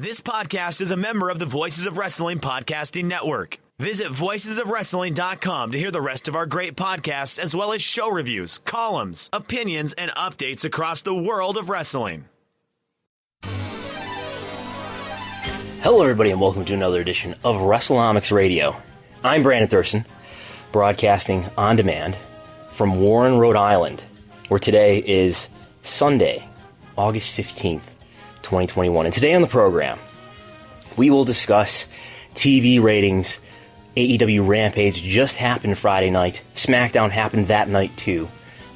This podcast is a member of the Voices of Wrestling Podcasting Network. Visit voicesofwrestling.com to hear the rest of our great podcasts, as well as show reviews, columns, opinions, and updates across the world of wrestling. Hello, everybody, and welcome to another edition of Wrestlenomics Radio. I'm Brandon Thurston, broadcasting on demand from Warren, Rhode Island, where today is Sunday, August 15th, 2021. And today on the program, we will discuss TV ratings. AEW Rampage just happened Friday night. Smackdown happened that night too.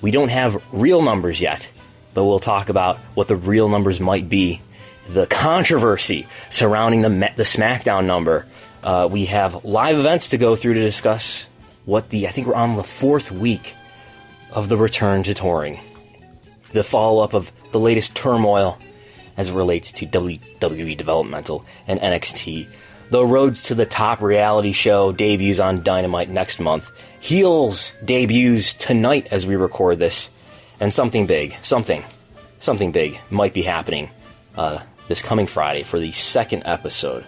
We don't have real numbers yet, but we'll talk about what the real numbers might be. The controversy surrounding the Smackdown number. We have live events to go through to discuss I think we're on the fourth week of the return to touring. The follow-up of the latest turmoil as it relates to WWE Developmental and NXT. The roads to the top reality show debuts on Dynamite next month. Heels debuts tonight as we record this. And something big might be happening this coming Friday for the second episode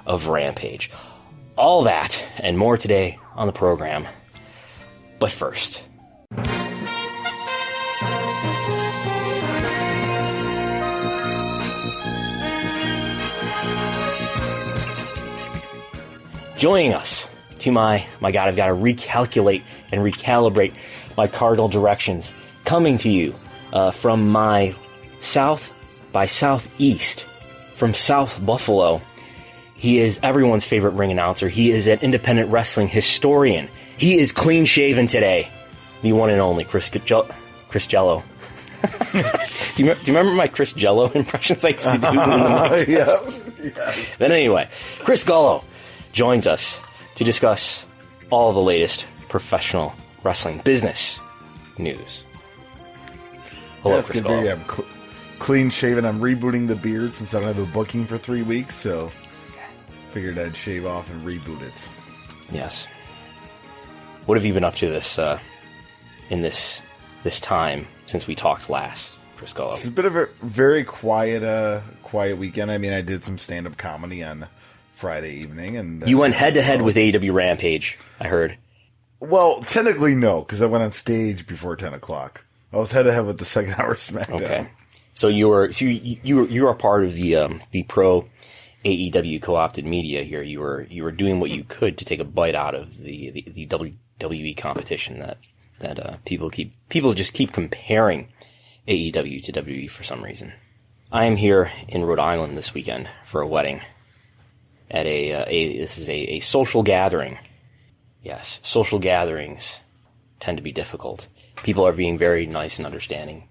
of Rampage. All that and more today on the program. But first, joining us to my God, I've got to recalculate and recalibrate my cardinal directions. Coming to you from my south by southeast, from South Buffalo. He is everyone's favorite ring announcer. He is an independent wrestling historian. He is clean shaven today. The one and only Chris Jello. Do you remember my Chris Jello impressions I used to do in the Yes. Then anyway, Chris Gullo joins us to discuss all the latest professional wrestling business news. Hello, Chris Gullo. I'm clean shaven. I'm rebooting the beard since I don't have a booking for 3 weeks, so figured I'd shave off and reboot it. Yes. What have you been up to in this time since we talked last, Chris Gullo? It's been a very quiet weekend. I mean, I did some stand-up comedy on Friday evening, and you went head-to-head with AEW Rampage, I heard. Well, technically no, because I went on stage before 10 o'clock. I was head-to-head with the second hour Smackdown. Okay, so you are part of the pro AEW co-opted media here. You were doing what you could to take a bite out of the WWE competition that people just keep comparing AEW to WWE for some reason. I am here in Rhode Island this weekend for a wedding. At this is a social gathering. Yes, social gatherings tend to be difficult. People are being very nice and understanding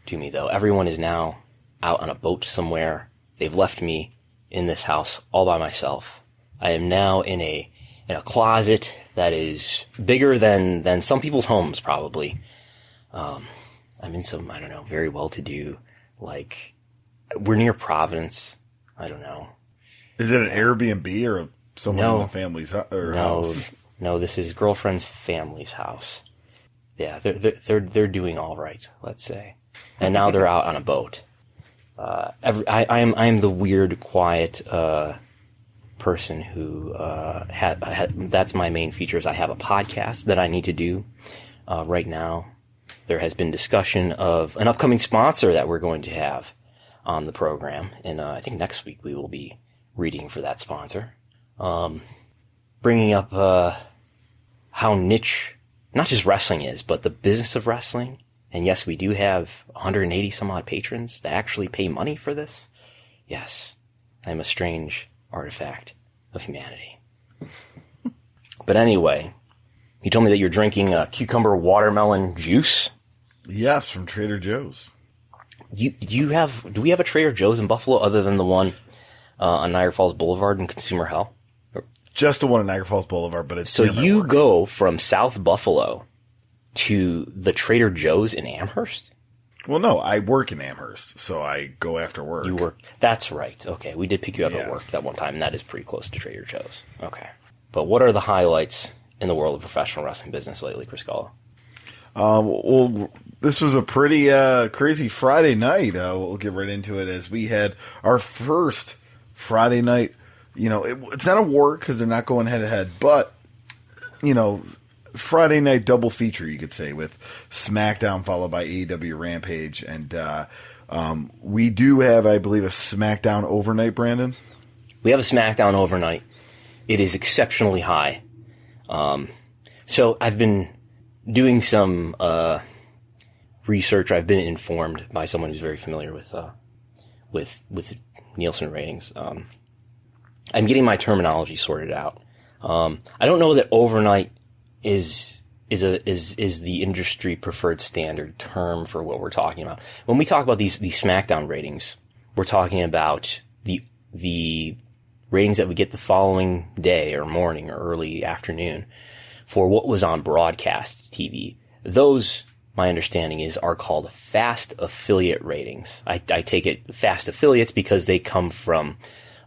to me, though. Everyone is now out on a boat somewhere. They've left me in this house all by myself. I am now in a closet that is bigger than some people's homes, probably. I'm in some, I don't know, very well-to-do, like, we're near Providence. I don't know. Is it an Airbnb or someone in the family's house? No, this is girlfriend's family's house. Yeah, they're doing all right, let's say. And now they're out on a boat. I am the weird, quiet person who that's my main feature. Is I have a podcast that I need to do right now. There has been discussion of an upcoming sponsor that we're going to have on the program, and I think next week we will be reading for that sponsor. Bringing up how niche not just wrestling is, but the business of wrestling. And yes, we do have 180 some odd patrons that actually pay money for this. Yes, I'm a strange artifact of humanity. But anyway, you told me that you're drinking cucumber watermelon juice. Yes, from Trader Joe's. Do we have a Trader Joe's in Buffalo other than the one on Niagara Falls Boulevard in Consumer Hell? Just the one on Niagara Falls Boulevard, but it's so you go from South Buffalo to the Trader Joe's in Amherst? Well, no, I work in Amherst, so I go after work. You work. That's right. Okay, we did pick you up at work that one time, and that is pretty close to Trader Joe's. Okay, but what are the highlights in the world of professional wrestling business lately, Chris Gullo? Well, this was a pretty crazy Friday night. We'll get right into it as we had our first Friday night, it's not a war because they're not going head to head, but Friday night double feature, you could say, with SmackDown followed by AEW Rampage, and we do have, I believe, a SmackDown overnight, Brandon. We have a SmackDown overnight. It is exceptionally high. So I've been doing some research. I've been informed by someone who's very familiar with Nielsen ratings. I'm getting my terminology sorted out. I don't know that overnight is the industry preferred standard term for what we're talking about. When we talk about these SmackDown ratings, we're talking about the ratings that we get the following day or morning or early afternoon for what was on broadcast TV. Those, my understanding is, are called fast affiliate ratings. I take it fast affiliates because they come from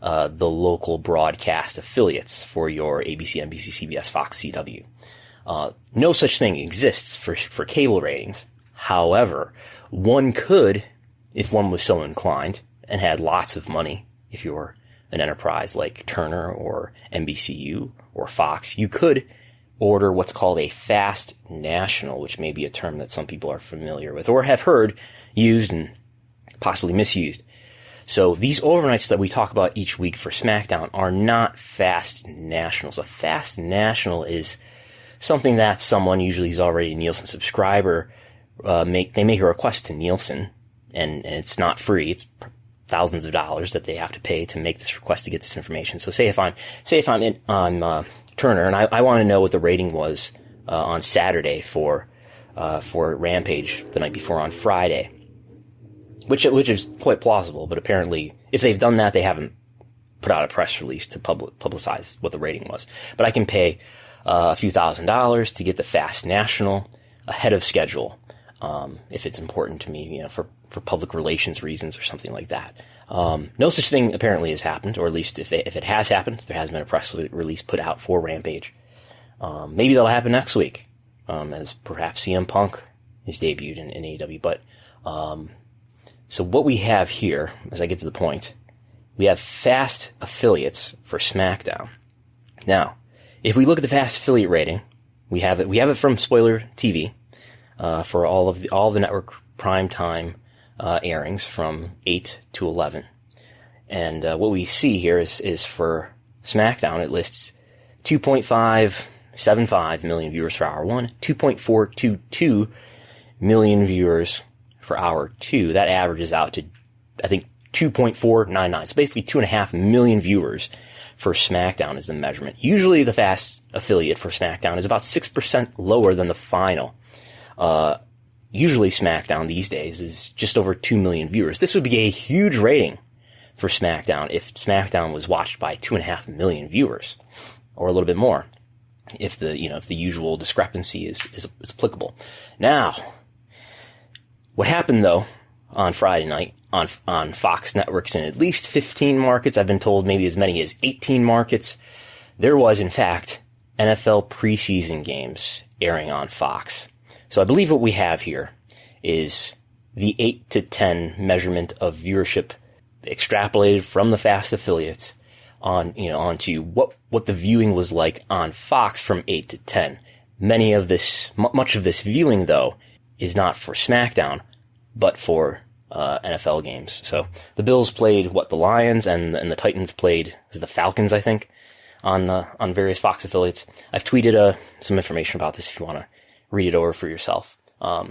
the local broadcast affiliates for your ABC, NBC, CBS, Fox, CW. No such thing exists for cable ratings. However, one could, if one was so inclined and had lots of money, if you're an enterprise like Turner or NBCU or Fox, you could order what's called a fast national, which may be a term that some people are familiar with or have heard used and possibly misused. So these overnights that we talk about each week for SmackDown are not fast nationals. A fast national is something that someone, usually who's already a Nielsen subscriber, they make a request to Nielsen, and it's not free. It's thousands of dollars that they have to pay to make this request to get this information. So say if I'm on Turner and I want to know what the rating was on Saturday for Rampage the night before on Friday, which is quite plausible. But apparently, if they've done that, they haven't put out a press release to publicize what the rating was. But I can pay a few $1,000s to get the fast national ahead of schedule, if it's important to me, for public relations reasons or something like that. No such thing apparently has happened, or at least if it has happened, there has been a press release put out for Rampage. Maybe that'll happen next week, as perhaps CM Punk is debuted in AEW. But so what we have here, as I get to the point, we have fast affiliates for SmackDown. Now, if we look at the fast affiliate rating, we have it from Spoiler TV for all the network prime time airings from 8 to 11. And what we see here is for SmackDown, it lists 2.575 million viewers for hour 1, 2.422 million viewers for hour 2. That averages out to, I think, 2.499. So basically 2.5 million viewers for SmackDown is the measurement. Usually the fast affiliate for SmackDown is about 6% lower than the final. Usually SmackDown these days is just over 2 million viewers. This would be a huge rating for SmackDown if SmackDown was watched by 2.5 million viewers, or a little bit more, if the usual discrepancy is applicable. Now, what happened though on Friday night on Fox networks in at least 15 markets, I've been told maybe as many as 18 markets, there was in fact NFL preseason games airing on Fox. So I believe what we have here is the 8 to 10 measurement of viewership extrapolated from the fast affiliates onto what the viewing was like on Fox from 8 to 10. Much of this viewing though is not for SmackDown, but for NFL games. So the Bills played the Lions, and the Titans played the Falcons, I think, on various Fox affiliates. I've tweeted some information about this if you want to read it over for yourself. I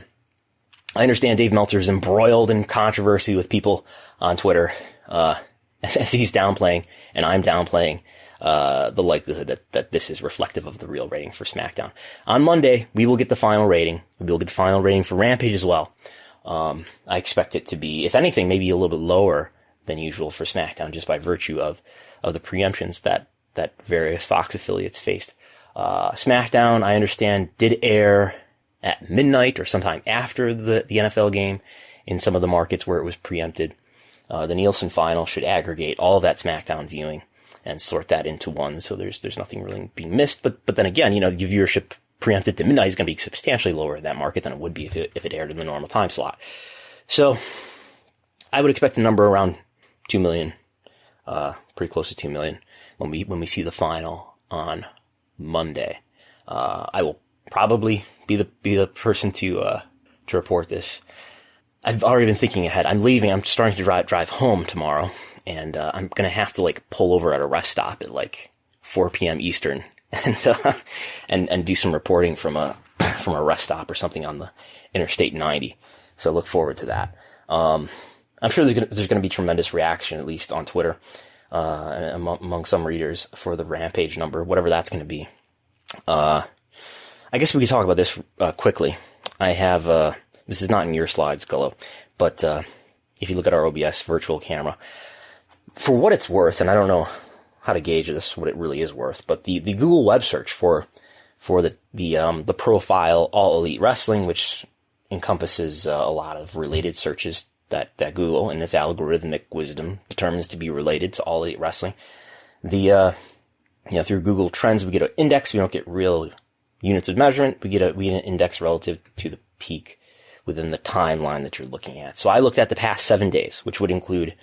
understand Dave Meltzer is embroiled in controversy with people on Twitter, as he's downplaying, and I'm downplaying, the likelihood that this is reflective of the real rating for SmackDown. On Monday, we will get the final rating. We will get the final rating for Rampage as well. I expect it to be, if anything, maybe a little bit lower than usual for SmackDown, just by virtue of the preemptions that various Fox affiliates faced. SmackDown, I understand, did air at midnight or sometime after the NFL game in some of the markets where it was preempted. The Nielsen final should aggregate all of that SmackDown viewing and sort that into one, so there's nothing really being missed. But then again, your viewership preempted to midnight is going to be substantially lower in that market than it would be if it aired in the normal time slot. So I would expect a number around 2 million pretty close to 2 million when we see the final on Monday. I will probably be the person to report this. I've already been thinking ahead. I'm leaving. I'm starting to drive home tomorrow, and I'm gonna have to pull over at a rest stop at 4 p.m. Eastern and do some reporting from a rest stop or something on the Interstate 90. So look forward to that. I'm sure there's gonna be tremendous reaction, at least on Twitter, among some readers, for the Rampage number, whatever that's gonna be. I guess we could talk about this quickly. I have this is not in your slides, Gullo, but if you look at our OBS virtual camera, for what it's worth, and I don't know how to gauge this, what it really is worth, but the Google web search for the profile All Elite Wrestling, which encompasses a lot of related searches that Google in its algorithmic wisdom determines to be related to All Elite Wrestling. Through Google Trends, we get an index. We don't get real units of measurement. We get an index relative to the peak within the timeline that you're looking at. So I looked at the past 7 days, which would include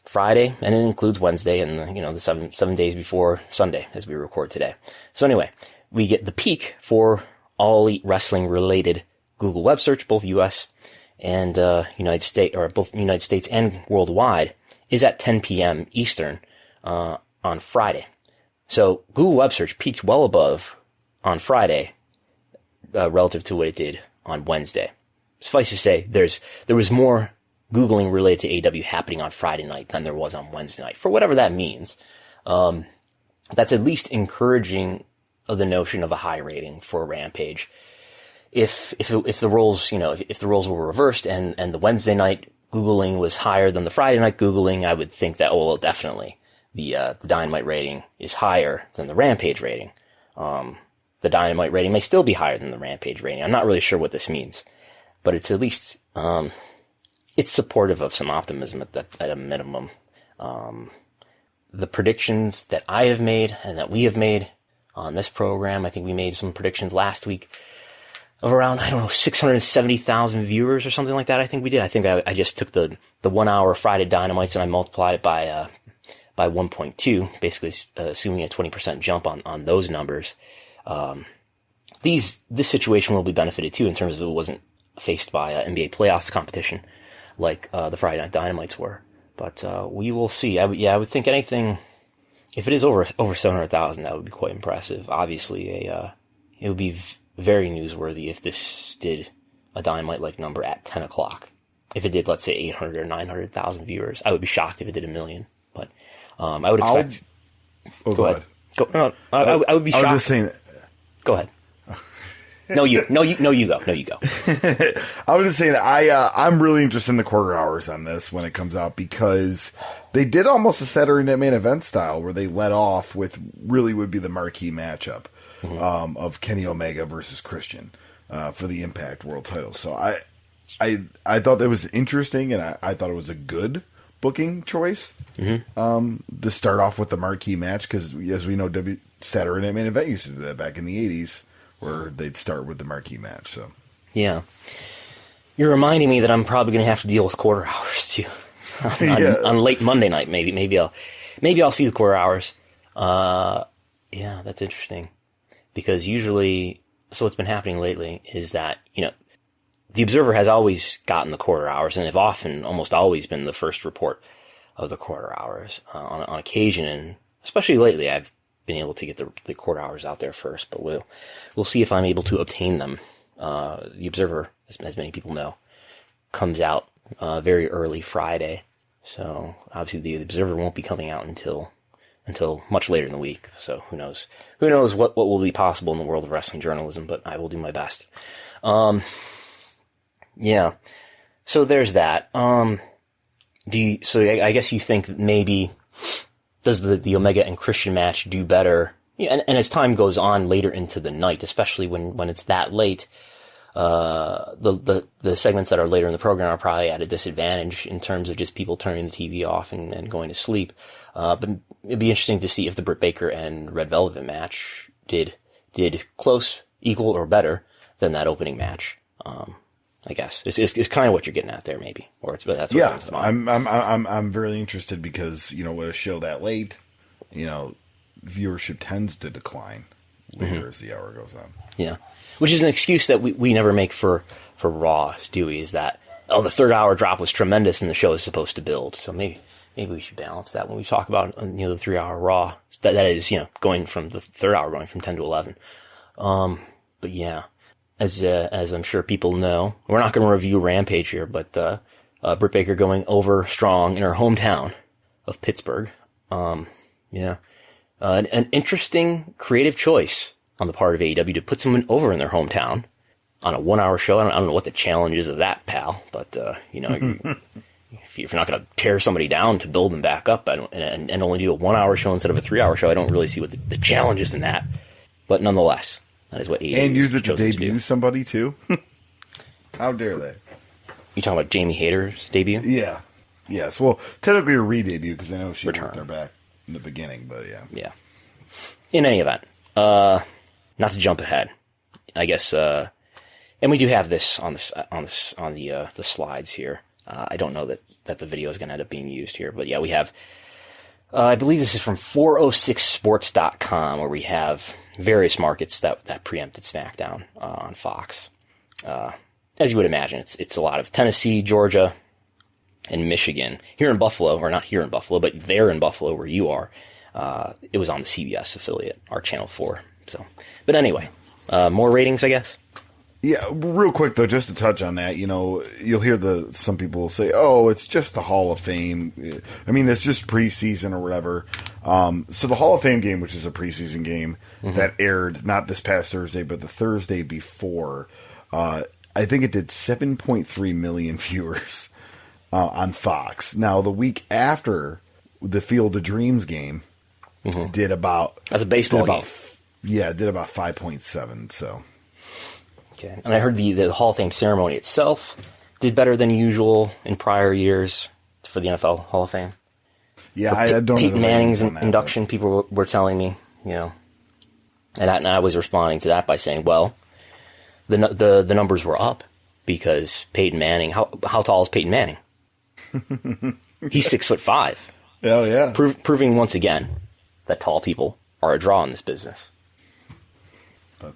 Friday, and it includes Wednesday, and the 7 days before Sunday as we record today. So anyway, we get the peak for All Elite Wrestling related Google web search, both US and United States, or both United States and worldwide, is at 10 p.m. Eastern on Friday. So Google web search peaked well above on Friday relative to what it did on Wednesday. Suffice to say, there was more Googling related to AEW happening on Friday night than there was on Wednesday night, for whatever that means. That's at least encouraging of the notion of a high rating for Rampage. If the roles, if the roles were reversed and the Wednesday night Googling was higher than the Friday night Googling, I would think that, definitely the Dynamite rating is higher than the Rampage rating. The Dynamite rating may still be higher than the Rampage rating. I'm not really sure what this means, but it's at least, it's supportive of some optimism at a minimum. The predictions that I have made and that we have made on this program, I think we made some predictions last week of around, 670,000 viewers or something like that. I think we did. I think I just took the 1 hour Friday Dynamites and I multiplied it by 1.2, basically assuming a 20% jump on those numbers. This situation will be benefited too in terms of it wasn't faced by NBA playoffs competition like the Friday Night Dynamites were. But we will see. I would think anything, if it is over 700,000, that would be quite impressive. Obviously, it would be very newsworthy if this did a Dynamite-like number at 10 o'clock. If it did, let's say, 800 or 900,000 viewers, I would be shocked if it did 1 million. But I would expect. Go ahead. I would be shocked. I was just saying. Go ahead. No, you go. I was just saying that I'm really interested in the quarter hours on this when it comes out, because they did almost a Saturday Night Main Event style where they let off with really would be the marquee matchup of Kenny Omega versus Christian for the Impact World Title. So I thought that was interesting, and I thought it was a good booking choice to start off with the marquee match, because as we know, Saturday Night Main Event used to do that back in the 80s, where they'd start with the marquee match. So yeah, you're reminding me that I'm probably going to have to deal with quarter hours too on late Monday night. Maybe I'll see the quarter hours. Yeah, that's interesting, because usually, so what's been happening lately is that the Observer has always gotten the quarter hours, and have often, almost always, been the first report of the quarter hours. On occasion, and especially lately, I've been able to get the quarter hours out there first, but we'll see if I'm able to obtain them. The Observer, as many people know, comes out very early Friday, so obviously the Observer won't be coming out until much later in the week. So who knows what will be possible in the world of wrestling journalism, but I will do my best. Yeah. So there's that. So I guess you think maybe, does the Omega and Christian match do better? Yeah, and as time goes on later into the night, especially when it's that late, the segments that are later in the program are probably at a disadvantage in terms of just people turning the TV off and going to sleep. But it'd be interesting to see if the Britt Baker and Red Velvet match did close, equal, or better than that opening match. I guess it's kind of what you're getting at there, maybe, or that's what yeah. I'm very interested because with a show that late, viewership tends to decline later as the hour goes on. Yeah, which is an excuse that we never make for Raw, do we? Is that the third hour drop was tremendous and the show is supposed to build, so maybe we should balance that when we talk about the 3 hour Raw. That is going from the third hour going from 10 to 11. But yeah. As I'm sure people know, we're not going to review Rampage here, but Britt Baker going over strong in her hometown of Pittsburgh. An interesting creative choice on the part of AEW to put someone over in their hometown on a 1 hour show. I don't know what the challenge is of that, pal, but if you're not going to tear somebody down to build them back up and only do a 1 hour show instead of a 3 hour show, I don't really see what the challenge is in that. But nonetheless. That is what AEW and use it to debut somebody too. How dare they? You talking about Jamie Hayter's debut? Yeah. Yes. Well, technically a re-debut because I know she worked her back in the beginning, but yeah. Yeah. In any event, not to jump ahead, I guess. And we do have this on the slides here. I don't know that the video is going to end up being used here, but yeah, we have. I believe this is from 406sports.com, where we have various markets that preempted SmackDown on Fox. As you would imagine, it's a lot of Tennessee, Georgia, and Michigan. Here in Buffalo, or not here in Buffalo, but there in Buffalo where you are, it was on the CBS affiliate, our Channel 4. So, but anyway, more ratings, I guess. Yeah, real quick though, just to touch on that, you'll hear some people say, "Oh, it's just the Hall of Fame." I mean, it's just preseason or whatever. So the Hall of Fame game, which is a preseason game that aired not this past Thursday, but the Thursday before, I think it did 7.3 million viewers on Fox. Now the week after the Field of Dreams game did about that's a baseball game. Did about 5.7. So. Okay. And I heard the Hall of Fame ceremony itself did better than usual in prior years for the NFL Hall of Fame. Yeah, I don't know. Peyton Manning's induction, people were telling me, and I was responding to that by saying, well, the numbers were up because Peyton Manning. How tall is Peyton Manning? He's 6'5". Oh yeah, proving once again that tall people are a draw in this business.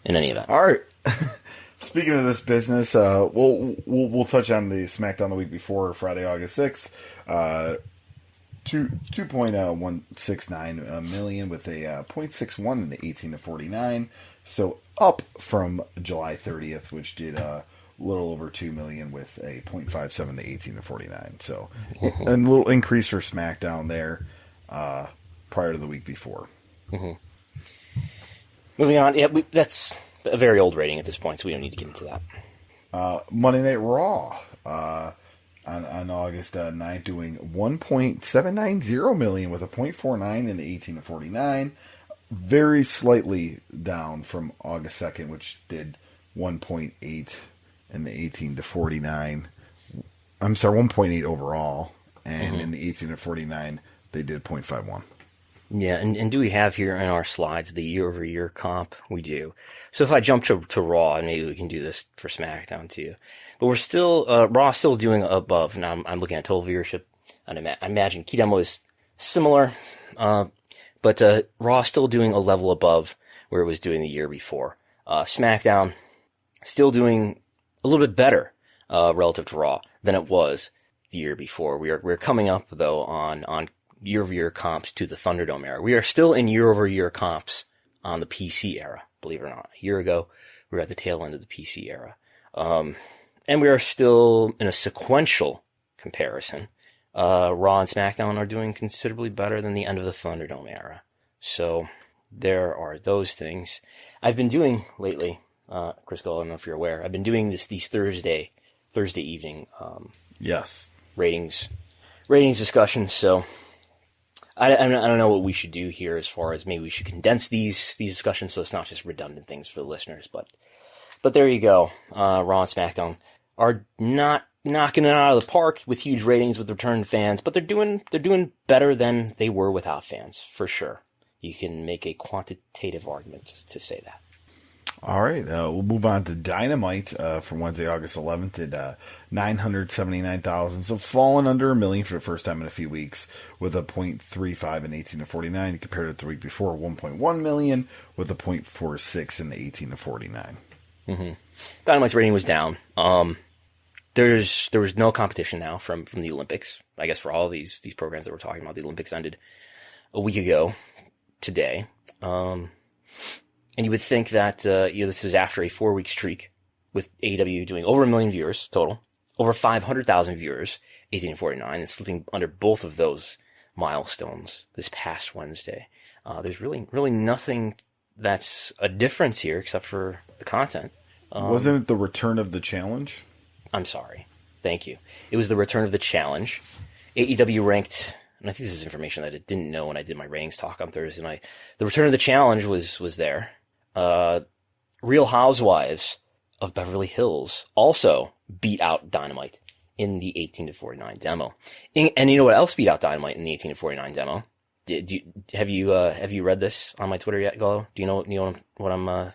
In any event, all right. Speaking of this business, we'll touch on the SmackDown the week before, Friday, August 6th. 2.169 million with a 0.61 in the 18 to 49. So up from July 30th, which did a little over 2 million with a 0.57 to 18 to 49. So a little increase for SmackDown there prior to the week before. Moving on, yeah, that's a very old rating at this point, so we don't need to get into that. Monday Night Raw on August 9th doing 1.790 million with a 0.49 in the 18 to 49. Very slightly down from August 2nd, which did 1.8 in the 18 to 49. I'm sorry, 1.8 overall. And in the 18 to 49, they did 0.51. Yeah, and do we have here in our slides the year-over-year comp? We do. So if I jump to Raw, and maybe we can do this for SmackDown too. But we're still, Raw still doing above. Now I'm looking at total viewership, and I imagine Key Demo is similar, but Raw still doing a level above where it was doing the year before. SmackDown still doing a little bit better relative to Raw than it was the year before. We're coming up, though, on year-over-year comps to the Thunderdome era. We are still in year-over-year comps on the PC era, believe it or not. A year ago, we were at the tail end of the PC era. And we are still in a sequential comparison. Raw and SmackDown are doing considerably better than the end of the Thunderdome era. So there are those things. I've been doing lately, Chris Gull, I don't know if you're aware, I've been doing these Thursday evening yes ratings discussions, so I don't know what we should do here as far as maybe we should condense these discussions so it's not just redundant things for the listeners. But there you go. Raw and SmackDown are not knocking it out of the park with huge ratings with return fans, but they're doing better than they were without fans, for sure. You can make a quantitative argument to say that. All right, we'll move on to Dynamite from Wednesday, August 11th at 979,000. So falling under $1 million for the first time in a few weeks with a .35 in 18 to 49. Compared to the week before, 1.1 million with a .46 in 18 to 49. Mm-hmm. Dynamite's rating was down. There was no competition now from the Olympics. I guess for all these programs that we're talking about, the Olympics ended a week ago today. And you would think that this was after a 4-week streak with AEW doing over 1 million viewers total, over 500,000 viewers, 18 to 49, and slipping under both of those milestones this past Wednesday. There's really nothing that's a difference here except for the content. Wasn't it the return of the challenge? I'm sorry. Thank you. It was the return of the challenge. AEW ranked, and I think this is information that I didn't know when I did my ratings talk on Thursday night. The return of the challenge was there. Real Housewives of Beverly Hills also beat out Dynamite in the 18 to 49 demo. And you know what else beat out Dynamite in the 18 to 49 demo? Have you read this on my Twitter yet, Gallo? Do you know what I'm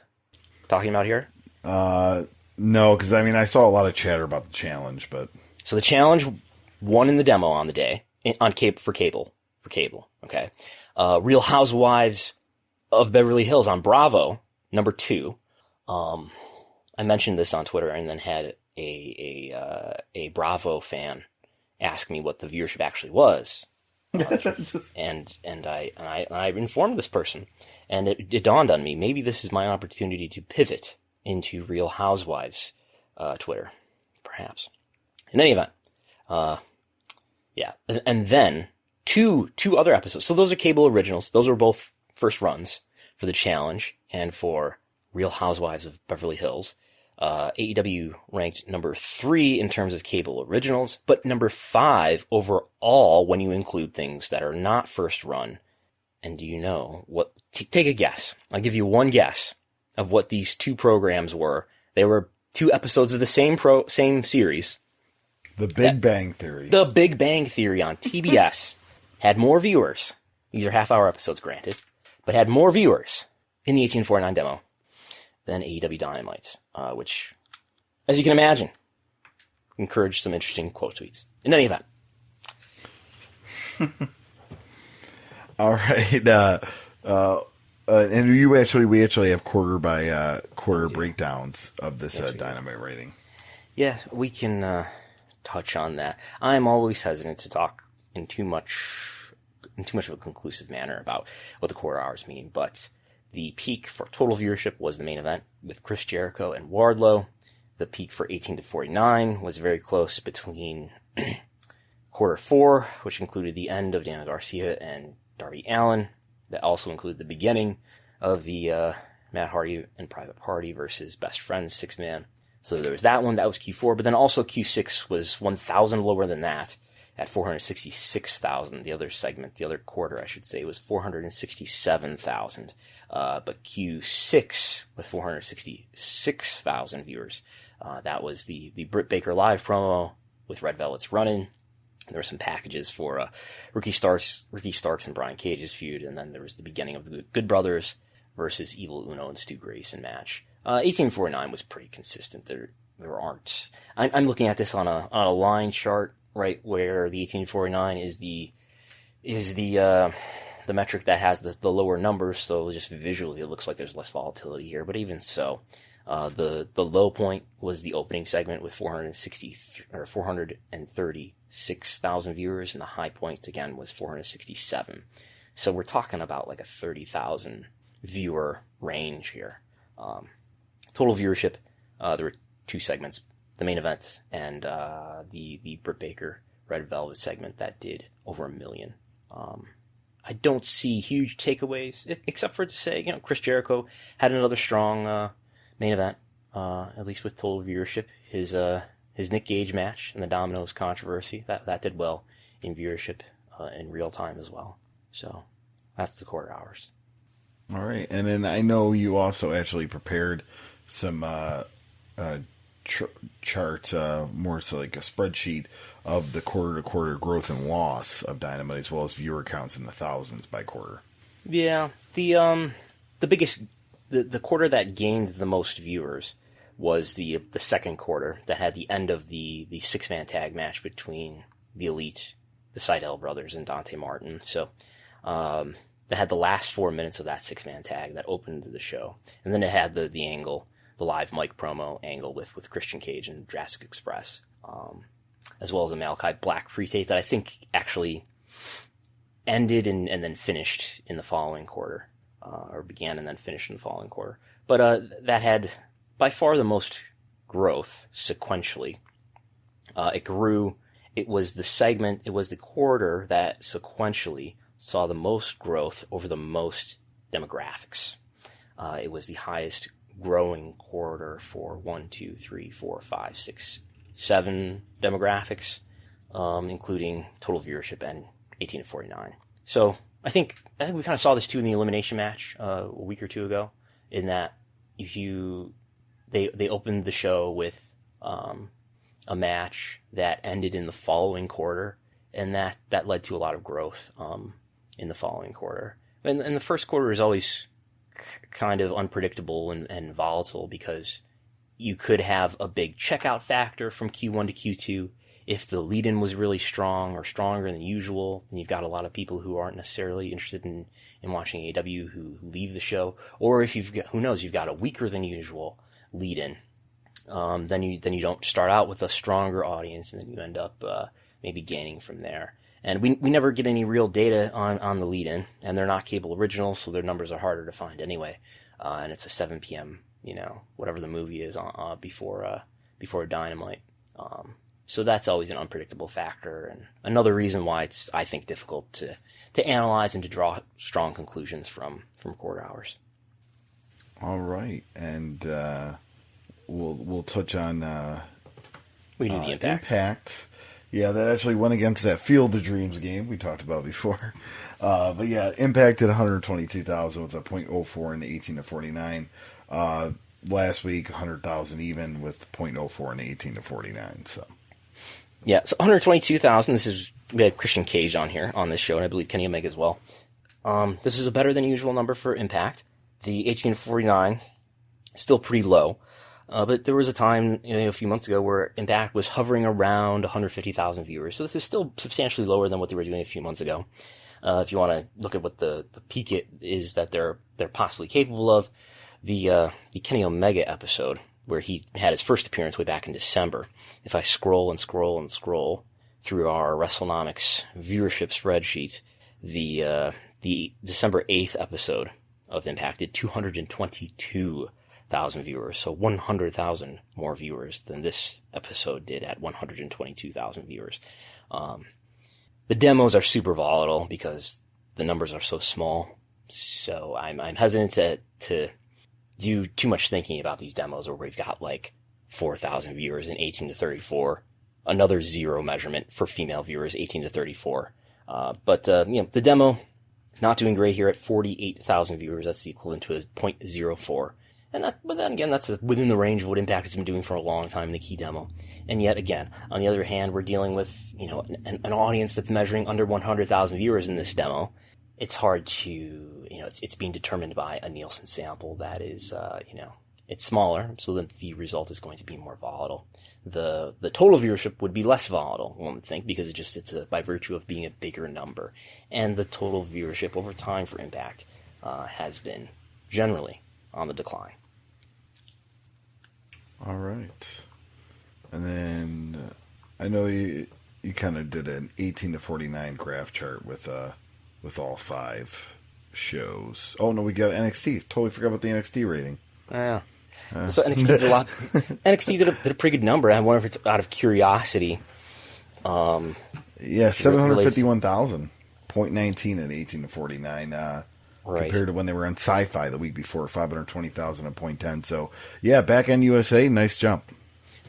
talking about here? No, because I saw a lot of chatter about the challenge, but so the challenge won in the demo on the day on cable. Okay, Real Housewives of Beverly Hills on Bravo, number 2. I mentioned this on Twitter and then had a Bravo fan ask me what the viewership actually was. And I informed this person, and it dawned on me, maybe this is my opportunity to pivot into Real Housewives Twitter, perhaps. In any event, yeah, and then two other episodes. So those are cable originals. Those were both first runs for the challenge and for Real Housewives of Beverly Hills. AEW ranked number 3 in terms of cable originals, but number 5 overall when you include things that are not first run. And do you know what? Take a guess. I'll give you one guess of what these two programs were. They were 2 episodes of the same series. The Big Bang Theory. The Big Bang Theory on TBS had more viewers. These are half-hour episodes, granted, but had more viewers in the 1849 demo than AEW Dynamite, which, as you can imagine, encouraged some interesting quote tweets. In any event. All right. And we actually have quarter by quarter breakdowns of this Dynamite rating. Yeah, we can touch on that. I'm always hesitant to talk in too much of a conclusive manner about what the quarter hours mean, but the peak for total viewership was the main event with Chris Jericho and Wardlow. The peak for 18 to 49 was very close between quarter 4, which included the end of Daniel Garcia and Darby Allin. That also included the beginning of the Matt Hardy and Private Party versus Best Friends 6-man. So there was that one. That was Q4. But then also Q6 was 1,000 lower than that at 466,000. The other segment, the other quarter, I should say, was 467,000. But Q6 with 466,000 viewers. That was the Britt Baker live promo with Red Velvet's Runnin'. There were some packages for Ricky Starks and Brian Cage's feud, and then there was the beginning of the Good Brothers versus Evil Uno and Stu Grayson match. 1849 was pretty consistent. There aren't. I'm looking at this on a line chart, right, where the 1849 is the metric that has the lower numbers. So just visually, it looks like there's less volatility here. But even so, the low point was the opening segment with 436,000 viewers, and the high point again was 467. So we're talking about like a 30,000 viewer range here. Total viewership, there were 2 segments, the main event and the Britt Baker Red Velvet segment that did over 1 million. I don't see huge takeaways, except for to say, Chris Jericho had another strong main event, at least with total viewership. His Nick Gage match and the Domino's controversy, that did well in viewership in real time as well. So that's the quarter hours. All right, and then I know you also actually prepared some chart, more so like a spreadsheet of the quarter-to-quarter growth and loss of Dynamite, as well as viewer counts in the thousands by quarter. Yeah, the biggest the quarter that gained the most viewers was the second quarter that had the end of the 6-man tag match between the Elite, the Seidel brothers, and Dante Martin. So that had the last 4 minutes of that 6-man tag that opened the show. And then it had the angle, the live mic promo angle with Christian Cage and Jurassic Express, as well as a Malachi Black pre-tape that I think actually ended and then finished in the following quarter, or began and then finished in the following quarter. But that had by far the most growth sequentially. It grew. It was the quarter that sequentially saw the most growth over the most demographics. It was the highest growing quarter for 1, 2, 3, 4, 5, 6, 7 demographics, including total viewership and 18 to 49. So I think we kind of saw this too in the elimination match a week or two ago, in that they opened the show with a match that ended in the following quarter, and that led to a lot of growth in the following quarter. And the first quarter is always kind of unpredictable and volatile, because you could have a big checkout factor from Q1 to Q2. If the lead-in was really strong or stronger than usual, then you've got a lot of people who aren't necessarily interested in watching AEW who leave the show. Or if you've got a weaker than usual lead-in, then you don't start out with a stronger audience, and then you end up maybe gaining from there. And we never get any real data on the lead-in, and they're not cable originals, so their numbers are harder to find anyway. And it's a 7 p.m., whatever the movie is before Dynamite. So that's always an unpredictable factor, and another reason why it's, I think, difficult to analyze and to draw strong conclusions from quarter hours. All right, and we'll touch on we do the Impact. Yeah, that actually went against that Field of Dreams game we talked about before. But yeah, Impact at 122,000 with a .04 in the 18 to 49. Last week, 100,000 even with .04 in the 18 to 49. So. Yeah, so 122,000. We had Christian Cage on here on this show, and I believe Kenny Omega as well. This is a better than usual number for Impact. The 18 to 49, still pretty low. But there was a time a few months ago where Impact was hovering around 150,000 viewers. So this is still substantially lower than what they were doing a few months ago. If you want to look at what the peak it is that they're possibly capable of, the Kenny Omega episode where he had his first appearance way back in December. If I scroll and scroll and scroll through our Wrestlenomics viewership spreadsheet, the December 8th episode of Impact did 222,000 viewers, so 100,000 more viewers than this episode did at 122,000 viewers. The demos are super volatile because the numbers are so small, so I'm hesitant to do too much thinking about these demos where we've got like 4,000 viewers in 18 to 34, another 0 measurement for female viewers 18 to 34. But the demo not doing great here at 48,000 viewers. That's the equivalent to a .04. But then again, that's within the range of what Impact has been doing for a long time in the key demo. And yet again, on the other hand, we're dealing with, an audience that's measuring under 100,000 viewers in this demo. It's hard to, it's being determined by a Nielsen sample that is, it's smaller, so that the result is going to be more volatile. The total viewership would be less volatile, one would think, because it's by virtue of being a bigger number. And the total viewership over time for Impact has been generally on the decline. All right. And then I know you kind of did an 18 to 49 graph chart with all 5 shows. Oh no, we got NXT. Totally forgot about the NXT rating. Yeah. So NXT did a lot. NXT did a pretty good number. I wonder if it's out of curiosity. Yeah, 751,000. 0.19 at 18 to 49. Right. Compared to when they were on Sci-Fi the week before, 520,000 at 0.10. So, yeah, back on USA, nice jump.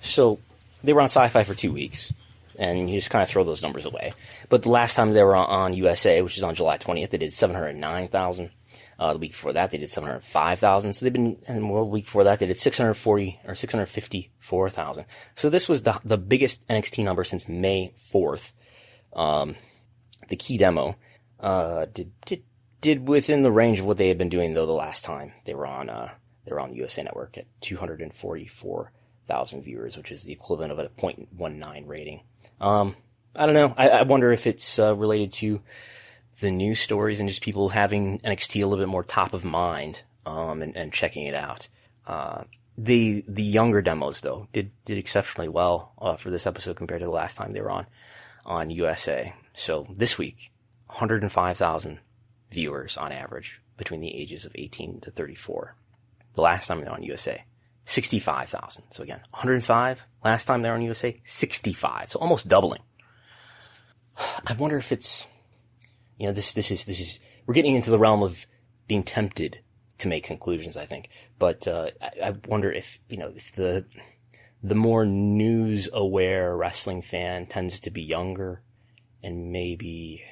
So, they were on Sci-Fi for 2 weeks, and you just kind of throw those numbers away. But the last time they were on USA, which is on July 20th, they did 709,000. The week before that, they did 705,000. So they've been, and the week before that, they did 654,000. So this was the biggest NXT number since May 4th. The key demo did did within the range of what they had been doing, though, the last time they were on USA Network at 244,000 viewers, which is the equivalent of a 0.19 rating. I don't know. I wonder if it's related to the news stories and just people having NXT a little bit more top of mind, and checking it out. The younger demos, though, did exceptionally well for this episode compared to the last time they were on USA. So this week, 105,000 viewers on average between the ages of 18 to 34. The last time they were on USA, 65,000. So again, 105. Last time they were on USA, 65. So almost doubling. I wonder if it's, this is, we're getting into the realm of being tempted to make conclusions, I think. But, I wonder if, if the more news-aware wrestling fan tends to be younger and maybe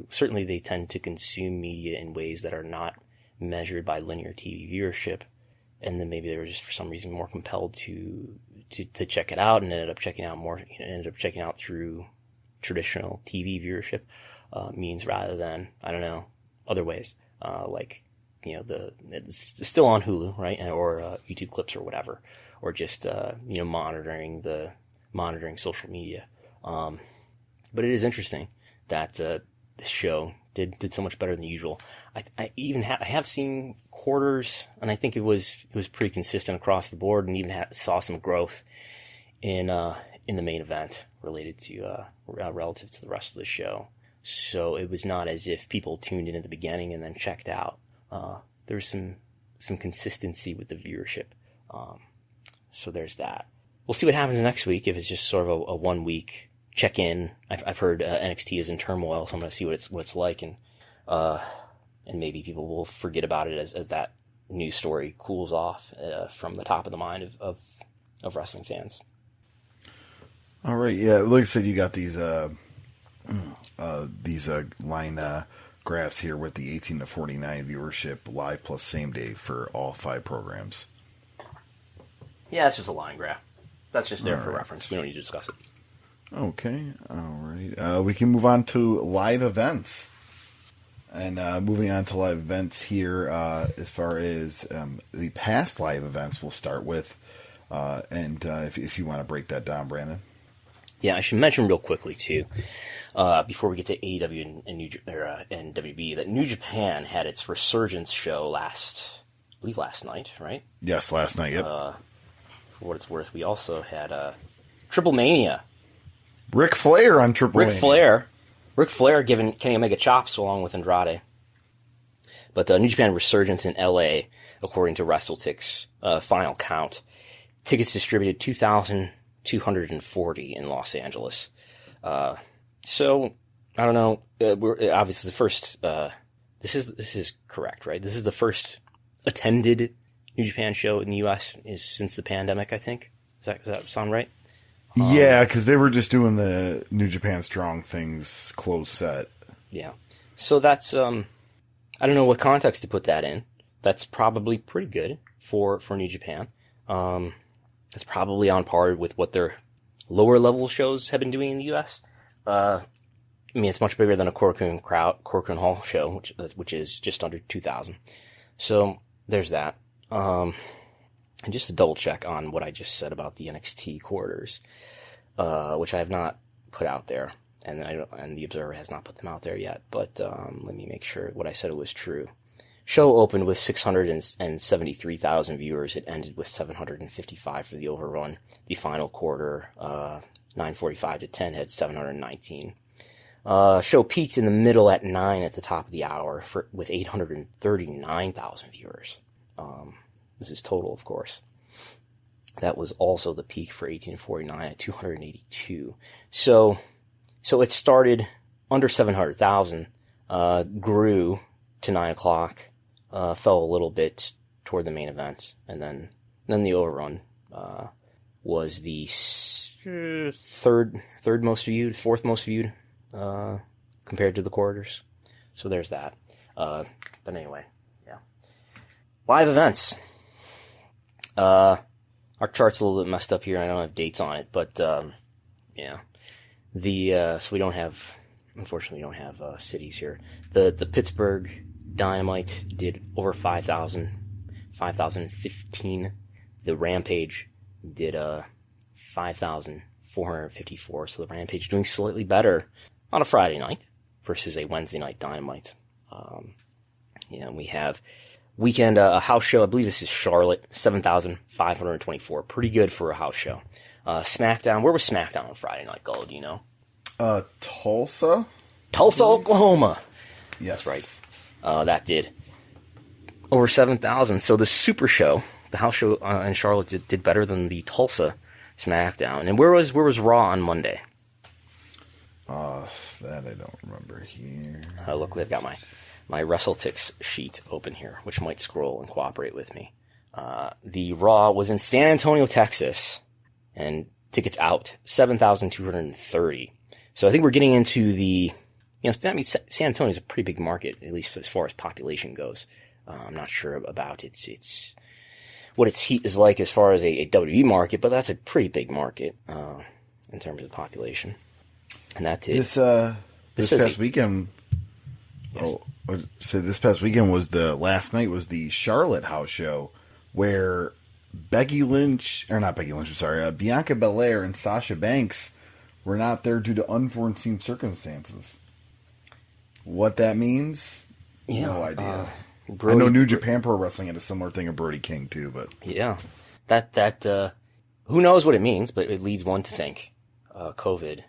certainly they tend to consume media in ways that are not measured by linear TV viewership. And then maybe they were just for some reason more compelled to check it out and ended up checking out through traditional TV viewership, means rather than, I don't know, other ways. It's still on Hulu, right? Or YouTube clips or whatever, or just, monitoring social media. But it is interesting that, this show did so much better than usual. I even have seen quarters, and I think it was pretty consistent across the board, and even saw some growth in the main event related to, relative to the rest of the show. So it was not as if people tuned in at the beginning and then checked out. There was some consistency with the viewership. So there's that. We'll see what happens next week, if it's just sort of a 1 week check-in. I've heard NXT is in turmoil, so I'm going to see what it's like, and maybe people will forget about it as that news story cools off from the top of the mind of wrestling fans. All right, yeah, like I said, you got these line graphs here with the 18 to 49 viewership live plus same day for all 5 programs. Yeah, it's just a line graph. That's just there for reference. We don't need to discuss it. Okay, all right. We can move on to live events. And moving on to live events here, as far as the past live events, we'll start with. If you want to break that down, Brandon. Yeah, I should mention real quickly, too, before we get to AEW and WB, that New Japan had its resurgence show last night, right? Yes, last night, yep. For what it's worth, we also had Triple Mania. Ric Flair on Triple Mania. Ric Flair giving Kenny Omega chops along with Andrade. But New Japan resurgence in LA, according to WrestleTic's final count. Tickets distributed 2,240 in Los Angeles. So, I don't know. We're obviously the first. This is correct, right? This is the first attended New Japan show in the U.S. since the pandemic, I think. Does that sound right? Yeah, because they were just doing the New Japan Strong Things closed set. Yeah. So that's, I don't know what context to put that in. That's probably pretty good for New Japan. That's probably on par with what their lower level shows have been doing in the U.S. I mean, it's much bigger than a Korakuen Hall show, which is just under 2,000. So there's that. And just to double check on what I just said about the NXT quarters, which I have not put out there, and the Observer has not put them out there yet. But let me make sure what I said was true. Show opened with 673,000 viewers. It ended with 755 for the overrun. The final quarter, 9:45 to 10, had 719. Show peaked in the middle at 9 at the top of the hour with 839,000 viewers. This is total, of course. That was also the peak for 1849 at 282. So it started under 700,000, grew to 9 o'clock, fell a little bit toward the main event, and then the overrun was the fourth most viewed compared to the quarters. So there's that. But anyway, yeah. Live events. Our chart's a little bit messed up here. I don't have dates on it, but yeah. So we don't have Unfortunately, we don't have cities here. The Pittsburgh Dynamite did over 5,000, 5,015. The Rampage did 5,454. So the Rampage doing slightly better on a Friday night versus a Wednesday night Dynamite. And we have weekend a house show. I believe this is Charlotte, 7,524. Pretty good for a house show. Smackdown. Where was Smackdown on Friday night, Gold? Do you know? Tulsa, Oklahoma. Yes, That's right. That did over 7,000. So the Super Show, the house show in Charlotte, did better than the Tulsa Smackdown. And where was Raw on Monday? That I don't remember here. Luckily, I've got my WrestleTix sheet open here, which might scroll and cooperate with me. The Raw was in San Antonio, Texas, and tickets out 7,230. So I think we're getting into the, I mean, San Antonio is a pretty big market, at least as far as population goes. I'm not sure about its what its heat is like as far as a WWE market, but that's a pretty big market in terms of population. And that did this past weekend. Yes. This past weekend was last night was the Charlotte house show where Bianca Belair and Sasha Banks were not there due to unforeseen circumstances. What that means? No idea. I know New Japan Pro Wrestling had a similar thing of Brody King too, but yeah, that who knows what it means, but it leads one to think COVID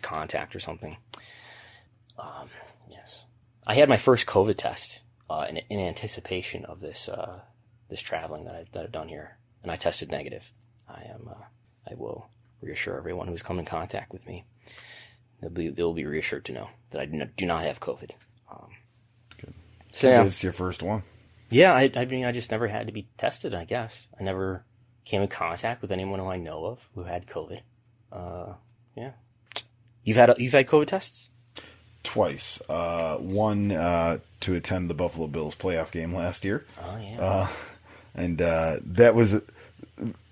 contact or something. Yes, I had my first COVID test in anticipation of this traveling that I've done here, and I tested negative. I will reassure everyone who's come in contact with me. They'll be reassured to know that I do not have COVID. Good. So yeah. It's your first one. Yeah, I mean, I just never had to be tested, I guess. I never came in contact with anyone who I know of who had COVID. Yeah. You've had COVID tests? Twice. One to attend the Buffalo Bills playoff game last year. Oh, yeah. And that was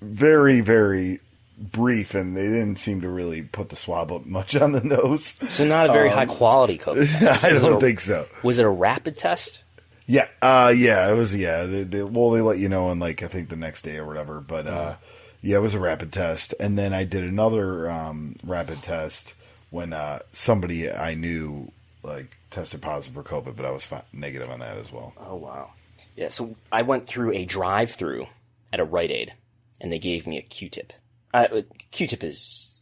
very, very brief, and they didn't seem to really put the swab up much on the nose. So not a very high-quality COVID test. I don't think so. Was it a rapid test? Yeah, it was, yeah. They let you know on, I think the next day or whatever, but, it was a rapid test. And then I did another rapid test when somebody I knew, tested positive for COVID, but I was negative on that as well. Oh, wow. Yeah, so I went through a drive-through at a Rite Aid, and they gave me a Q-tip. Q-tip is,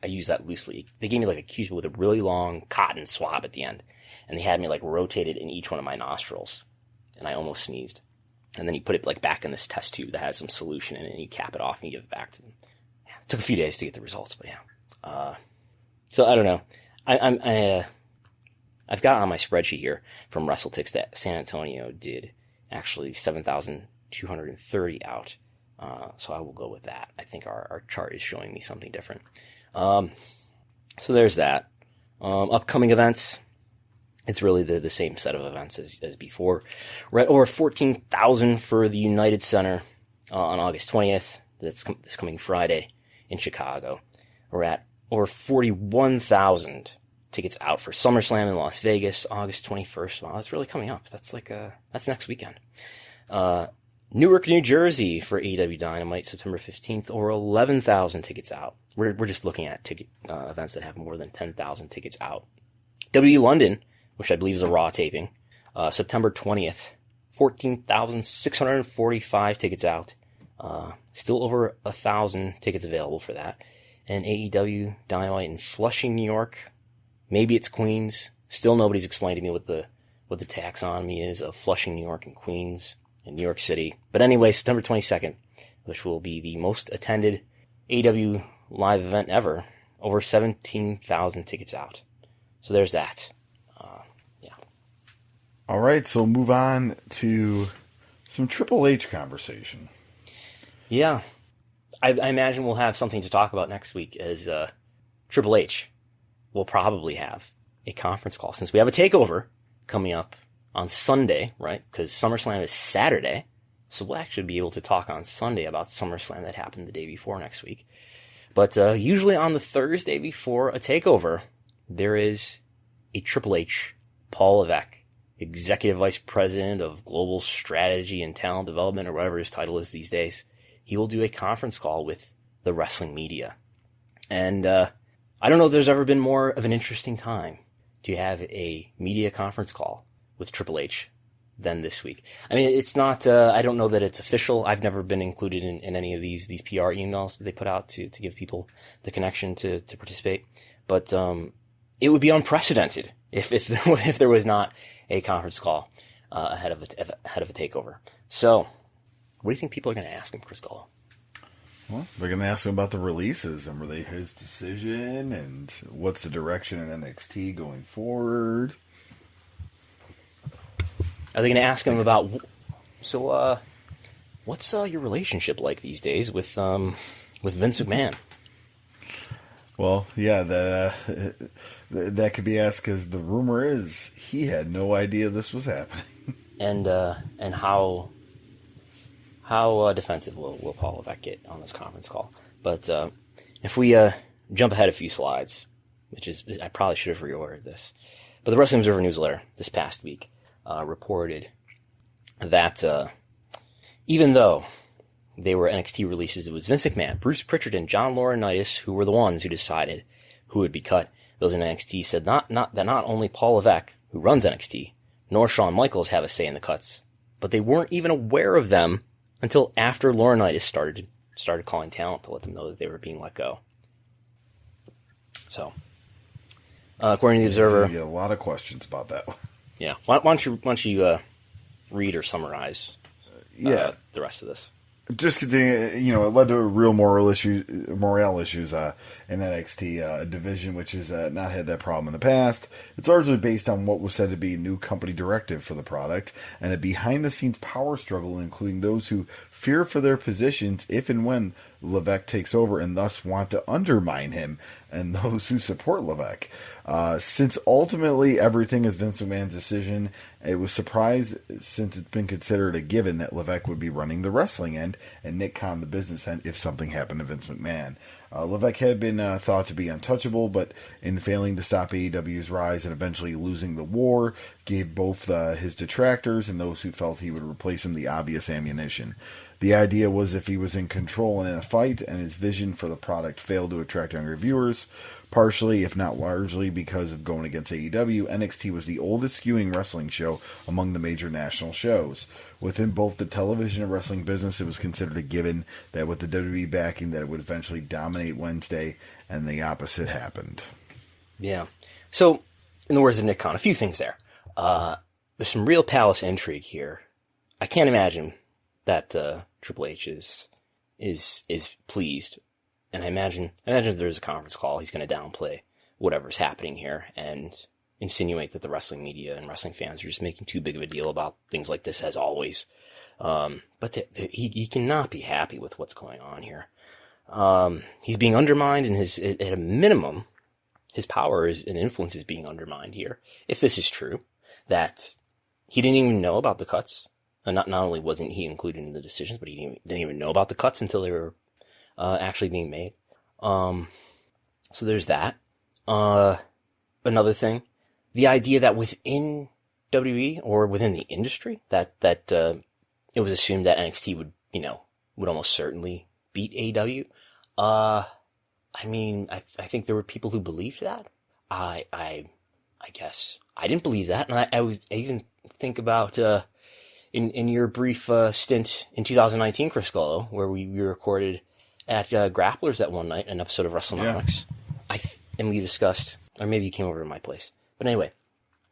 I use that loosely. They gave me a Q-tip with a really long cotton swab at the end, and they had me rotated in each one of my nostrils, and I almost sneezed. And then you put it back in this test tube that has some solution in it, and you cap it off and you give it back to them. Yeah, it took a few days to get the results, but yeah. So I don't know. I've got on my spreadsheet here from WrestleTix that San Antonio did actually 7,230 out. So I will go with that. I think our chart is showing me something different. So there's that. Upcoming events. It's really the same set of events as before. We're at over 14,000 for the United Center on August 20th. That's this coming Friday in Chicago. We're at over 41,000 tickets out for SummerSlam in Las Vegas, August 21st. Wow, that's really coming up. That's that's next weekend. Newark, New Jersey for AEW Dynamite, September 15th, over 11,000 tickets out. We're just looking at ticket events that have more than 10,000 tickets out. WWE London, which I believe is a Raw taping, September 20th, 14,645 tickets out. Still over 1,000 tickets available for that. And AEW Dynamite in Flushing, New York. Maybe it's Queens. Still nobody's explained to me what the taxonomy is of Flushing, New York and Queens in New York City. But anyway, September 22nd, which will be the most attended AEW live event ever. Over 17,000 tickets out. So there's that. Yeah. All right, so move on to some Triple H conversation. Yeah. I imagine we'll have something to talk about next week as Triple H will probably have a conference call since we have a takeover coming up on Sunday, right? Because SummerSlam is Saturday. So we'll actually be able to talk on Sunday about SummerSlam that happened the day before next week. But usually on the Thursday before a takeover, there is a Triple H, Paul Levesque, Executive Vice President of Global Strategy and Talent Development, or whatever his title is these days, he will do a conference call with the wrestling media. And I don't know if there's ever been more of an interesting time to have a media conference call with Triple H than this week. I mean, it's not, I don't know that it's official. I've never been included in any of these PR emails that they put out to give people the connection to participate. But it would be unprecedented if there was not a conference call ahead of a takeover. So, what do you think people are going to ask him, Chris Gullo? Well, they're going to ask him about the releases and were they his decision and what's the direction in NXT going forward. Are they going to ask him about, so, what's your relationship like these days with Vince McMahon? Well, yeah, that could be asked because the rumor is he had no idea this was happening. And how defensive will Paul Levesque get on this conference call? But if we jump ahead a few slides, which is, I probably should have reordered this, but the Wrestling Observer newsletter this past week reported that even though they were NXT releases, it was Vince McMahon, Bruce Pritchard, and John Laurinaitis who were the ones who decided who would be cut. Those in NXT said that not only Paul Levesque, who runs NXT, nor Shawn Michaels have a say in the cuts, but they weren't even aware of them until after Laurinaitis started calling talent to let them know that they were being let go. So, according to the Observer, you get a lot of questions about that. Yeah, why don't you read or summarize the rest of this? Just continuing, it led to real morale issues in NXT, a division which has not had that problem in the past. It's largely based on what was said to be a new company directive for the product and a behind-the-scenes power struggle, including those who fear for their positions if and when Levesque takes over and thus want to undermine him, and those who support Levesque. Since ultimately everything is Vince McMahon's decision, it was surprised since it's been considered a given that Levesque would be running the wrestling end and Nick Khan the business end if something happened to Vince McMahon. Levesque had been thought to be untouchable, but in failing to stop AEW's rise and eventually losing the war, gave both his detractors and those who felt he would replace him the obvious ammunition. The idea was if he was in control and in a fight, and his vision for the product failed to attract younger viewers, partially, if not largely, because of going against AEW, NXT was the oldest skewing wrestling show among the major national shows. Within both the television and wrestling business, it was considered a given that with the WWE backing, that it would eventually dominate Wednesday, and the opposite happened. Yeah. So, in the words of Nick Khan, a few things there. There's some real palace intrigue here. I can't imagine that Triple H is pleased, and I imagine if there's a conference call, he's going to downplay whatever's happening here and insinuate that the wrestling media and wrestling fans are just making too big of a deal about things like this, as always. But he cannot be happy with what's going on here. He's being undermined, and at a minimum, his power and influence is being undermined here. If this is true, that he didn't even know about the cuts. And not only wasn't he included in the decisions, but he didn't even know about the cuts until they were actually being made. So there's that. Another thing, the idea that within WWE or within the industry that it was assumed that NXT would almost certainly beat AEW. I think there were people who believed that. I guess I didn't believe that, and I even think about. In your brief stint in 2019, Chris Gullo, where we recorded at Grapplers that one night, an episode of Wrestlenomics, and we discussed, or maybe you came over to my place, but anyway,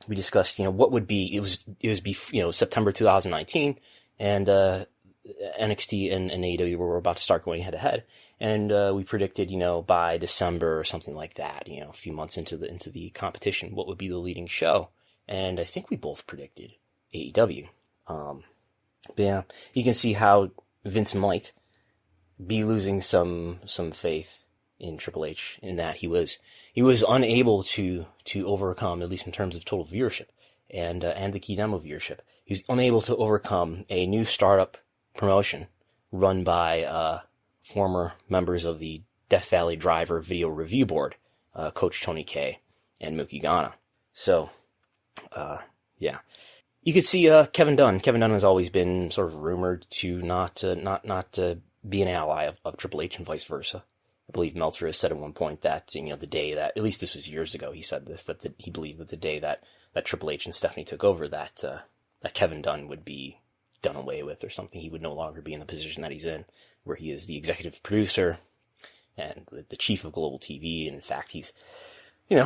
we discussed, what would be, it was September 2019, and NXT and AEW were about to start going head to head, and we predicted, by December or something like that, a few months into the competition, what would be the leading show, and I think we both predicted AEW. But yeah, you can see how Vince might be losing some faith in Triple H in that he was unable to overcome, at least in terms of total viewership and the key demo viewership. He was unable to overcome a new startup promotion run by former members of the Death Valley Driver Video Review Board, Coach Tony K and Mookie Ghana. So, yeah. You could see Kevin Dunn. Kevin Dunn has always been sort of rumored to not to be an ally of Triple H and vice versa. I believe Meltzer has said at one point that, the day that, at least this was years ago, he said this, that he believed that the day that Triple H and Stephanie took over, that Kevin Dunn would be done away with or something. He would no longer be in the position that he's in, where he is the executive producer and the chief of global TV. And in fact, he's,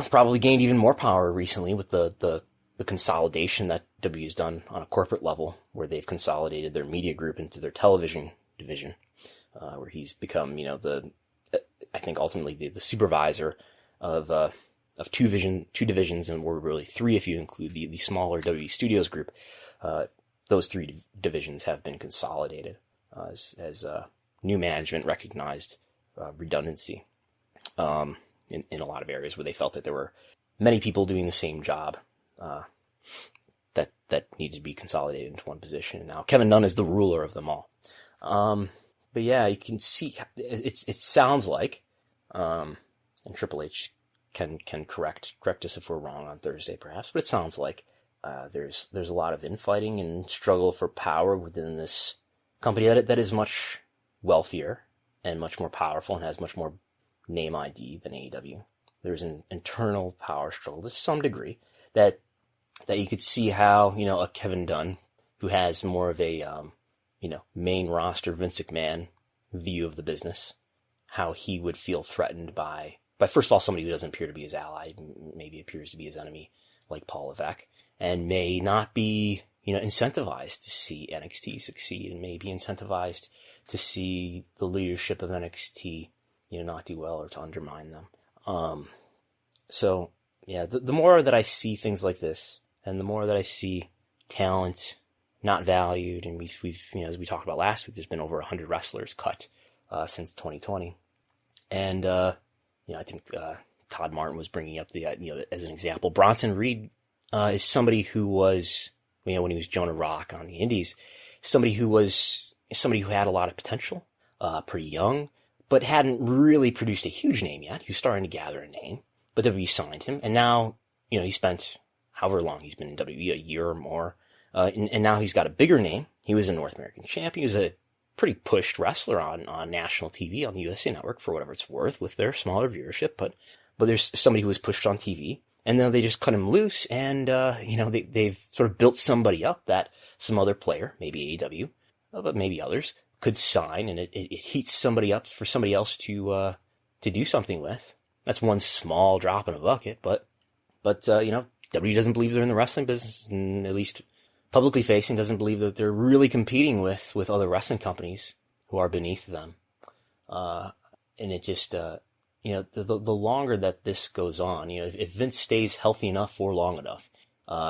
probably gained even more power recently with the consolidation that W has done on a corporate level, where they've consolidated their media group into their television division, where he's become, I think ultimately the supervisor of two divisions, and we're really three if you include the smaller W Studios group. Those three divisions have been consolidated as new management recognized redundancy in a lot of areas where they felt that there were many people doing the same job that needed to be consolidated into one position. And now Kevin Dunn is the ruler of them all. But yeah, you can see it sounds like, and Triple H can correct us if we're wrong on Thursday perhaps, but it sounds like there's a lot of infighting and struggle for power within this company that is much wealthier and much more powerful and has much more name ID than AEW. There's an internal power struggle to some degree that you could see how, a Kevin Dunn, who has more of a, main roster Vince McMahon view of the business, how he would feel threatened by first of all, somebody who doesn't appear to be his ally, maybe appears to be his enemy, like Paul Levesque, and may not be, incentivized to see NXT succeed, and may be incentivized to see the leadership of NXT, not do well or to undermine them. So yeah, the more that I see things like this, and the more that I see talent not valued, and we've as we talked about last week, there's been over 100 wrestlers cut since 2020, and I think Todd Martin was bringing up the as an example, Bronson Reed is somebody who was when he was Jonah Rock on the Indies, somebody who had a lot of potential, pretty young, but hadn't really produced a huge name yet. He was starting to gather a name, but WWE signed him, and now he spent however long he's been in WWE, a year or more, and now he's got a bigger name. He was a North American champion. He was a pretty pushed wrestler on national TV on the USA Network for whatever it's worth with their smaller viewership, but there's somebody who was pushed on TV, and then they just cut him loose, and they've sort of built somebody up that some other player, maybe AEW, but maybe others, could sign, and it heats somebody up for somebody else to do something with. That's one small drop in a bucket, but WWE doesn't believe they're in the wrestling business, and at least publicly facing doesn't believe that they're really competing with other wrestling companies who are beneath them. And it just, the longer that this goes on, if Vince stays healthy enough for long enough,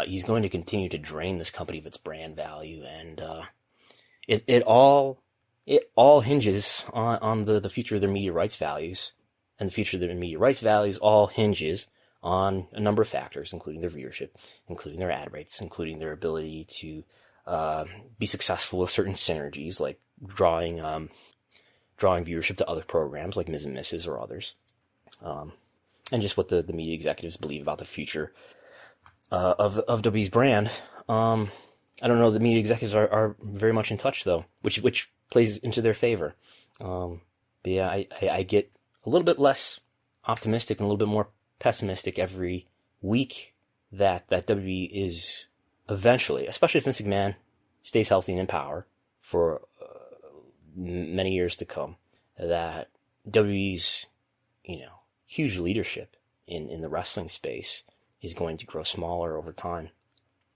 he's going to continue to drain this company of its brand value. And, it all hinges on the future of their media rights values, and the future of their media rights values all hinges on a number of factors, including their viewership, including their ad rates, including their ability to be successful with certain synergies, like drawing viewership to other programs like Ms. and Mrs. or others, and just what the media executives believe about the future of WWE's brand. I don't know. The media executives are very much in touch, though, which plays into their favor. But yeah, I get a little bit less optimistic and a little bit more pessimistic every week that WWE is eventually, especially if Vince McMahon stays healthy and in power for many years to come, that WWE's huge leadership in the wrestling space is going to grow smaller over time,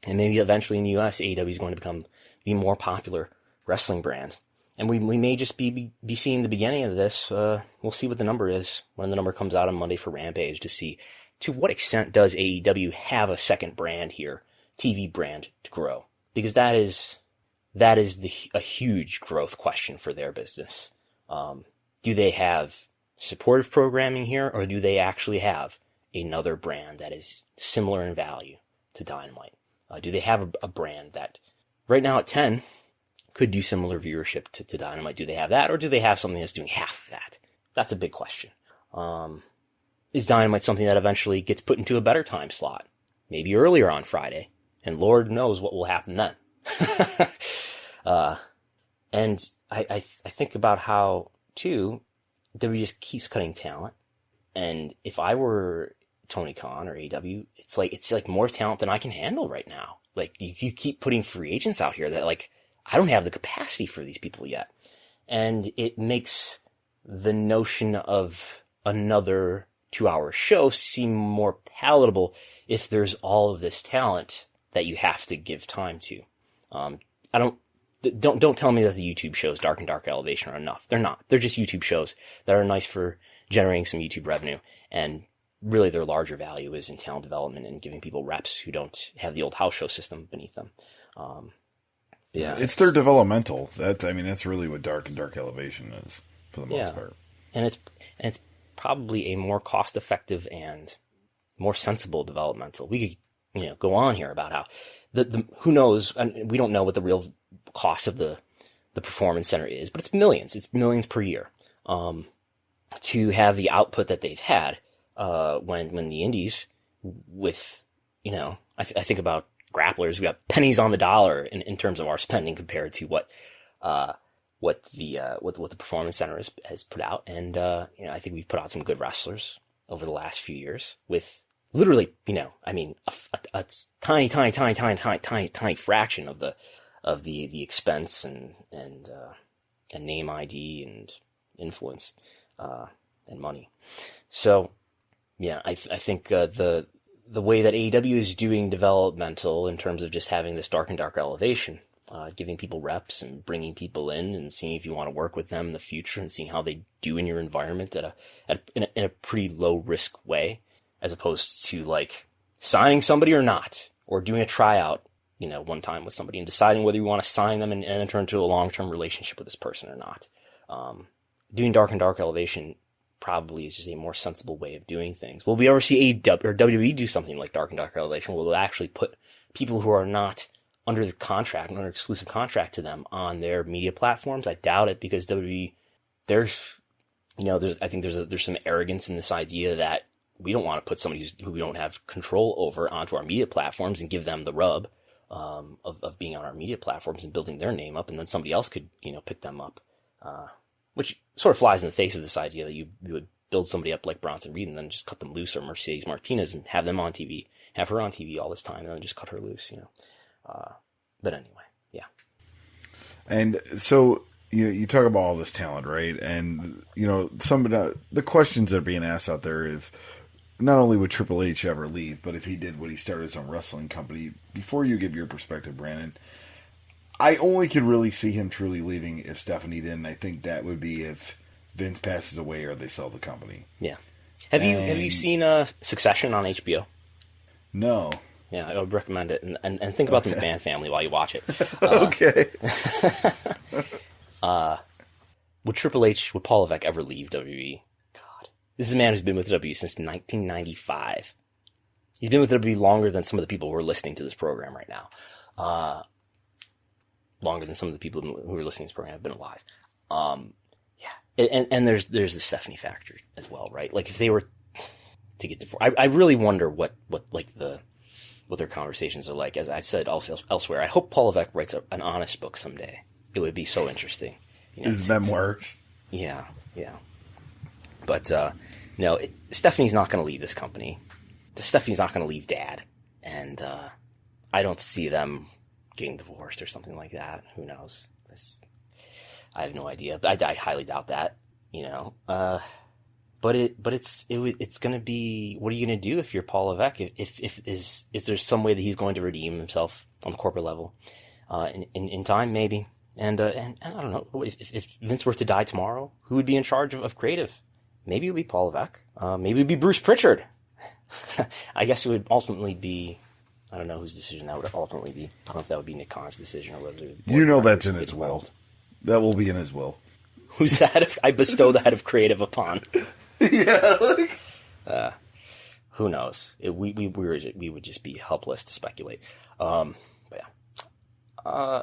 and maybe eventually in the US, AEW is going to become the more popular wrestling brand. And we may just be seeing the beginning of this. We'll see what the number is when the number comes out on Monday for Rampage, to see to what extent does AEW have a second brand here, TV brand, to grow. Because that is a huge growth question for their business. Do they have supportive programming here, or do they actually have another brand that is similar in value to Dynamite? Do they have a brand that right now at 10 could do similar viewership to Dynamite? Do they have that, or do they have something that's doing half of that? That's a big question. Is Dynamite something that eventually gets put into a better time slot maybe earlier on Friday, and Lord knows what will happen then. And I think about how, too, WWE just keeps cutting talent. And if I were Tony Khan or AEW, it's like more talent than I can handle right now. Like, you keep putting free agents out here that, like, I don't have the capacity for these people yet. And it makes the notion of another 2-hour show seem more palatable if there's all of this talent that you have to give time to. Don't tell me that the YouTube shows Dark and Dark Elevation are enough. They're not. They're just YouTube shows that are nice for generating some YouTube revenue, and really their larger value is in talent development and giving people reps who don't have the old house show system beneath them. Yeah, it's their developmental. That's really what Dark and Dark Elevation is for the most part. And it's probably a more cost-effective and more sensible developmental. We could, go on here about how the who knows, and we don't know what the real cost of the performance center is, but it's millions. It's millions per year. To have the output that they've had, when the indies with, I think about grapplers, we got pennies on the dollar in terms of our spending compared to what the performance center has put out. And, I think we've put out some good wrestlers over the last few years with literally, a tiny fraction of the expense and name ID and influence, and money. So, yeah, I think, the way that AEW is doing developmental in terms of just having this Dark and Dark Elevation, giving people reps and bringing people in and seeing if you want to work with them in the future and seeing how they do in your environment in a pretty low risk way, as opposed to like signing somebody or not, or doing a tryout, one time with somebody and deciding whether you want to sign them and enter into a long-term relationship with this person or not. Doing Dark and Dark Elevation probably is just a more sensible way of doing things. Will we ever see AEW or WWE do something like Dark and Dark Elevation? Will they actually put people who are not under the contract, under exclusive contract to them on their media platforms? I doubt it, because WWE, I think there's some arrogance in this idea that we don't want to put somebody who we don't have control over onto our media platforms and give them the rub of being on our media platforms and building their name up, and then somebody else could, pick them up. Which sort of flies in the face of this idea that you would build somebody up like Bronson Reed and then just cut them loose, or Mercedes Martinez and have them on TV, have her on TV all this time, and then just cut her loose, But anyway, yeah. And so you talk about all this talent, right? And some of the questions that are being asked out there is not only would Triple H ever leave, but if he did, would he start his own wrestling company? Before you give your perspective, Brandon, I only could really see him truly leaving if Stephanie did, and I think that would be if Vince passes away or they sell the company. Yeah. Have you seen Succession on HBO? No. Yeah, I would recommend it, and think about the McMahon family while you watch it. Okay. Would Paul Levesque ever leave WWE? God, this is a man who's been with WWE since 1995. He's been with WWE longer than some of the people who are listening to this program right now. Longer than some of the people who are listening to this program have been alive. And there's the Stephanie factor as well, right? Like, if they were to get divorced, I really wonder what their conversations are like. As I've said also elsewhere, I hope Paul Levesque writes an honest book someday. It would be so interesting. His memoirs. Yeah. But no, Stephanie's not going to leave this company. Stephanie's not going to leave Dad, and I don't see them getting divorced or something like that. Who knows? I have no idea. But I highly doubt that. But it's going to be. What are you going to do if you're Paul Levesque? Is there some way that he's going to redeem himself on the corporate level in time? Maybe. And I don't know. If Vince were to die tomorrow, who would be in charge of creative? Maybe it would be Paul Levesque. Maybe it would be Bruce Pritchard. I guess it would ultimately be. I don't know whose decision that would ultimately be. I don't know if that would be Nick Khan's decision or whether it would be that's in his will. That will be in his will. Who's that? I bestow the head of creative upon. Yeah. Who knows? We would just be helpless to speculate. But yeah.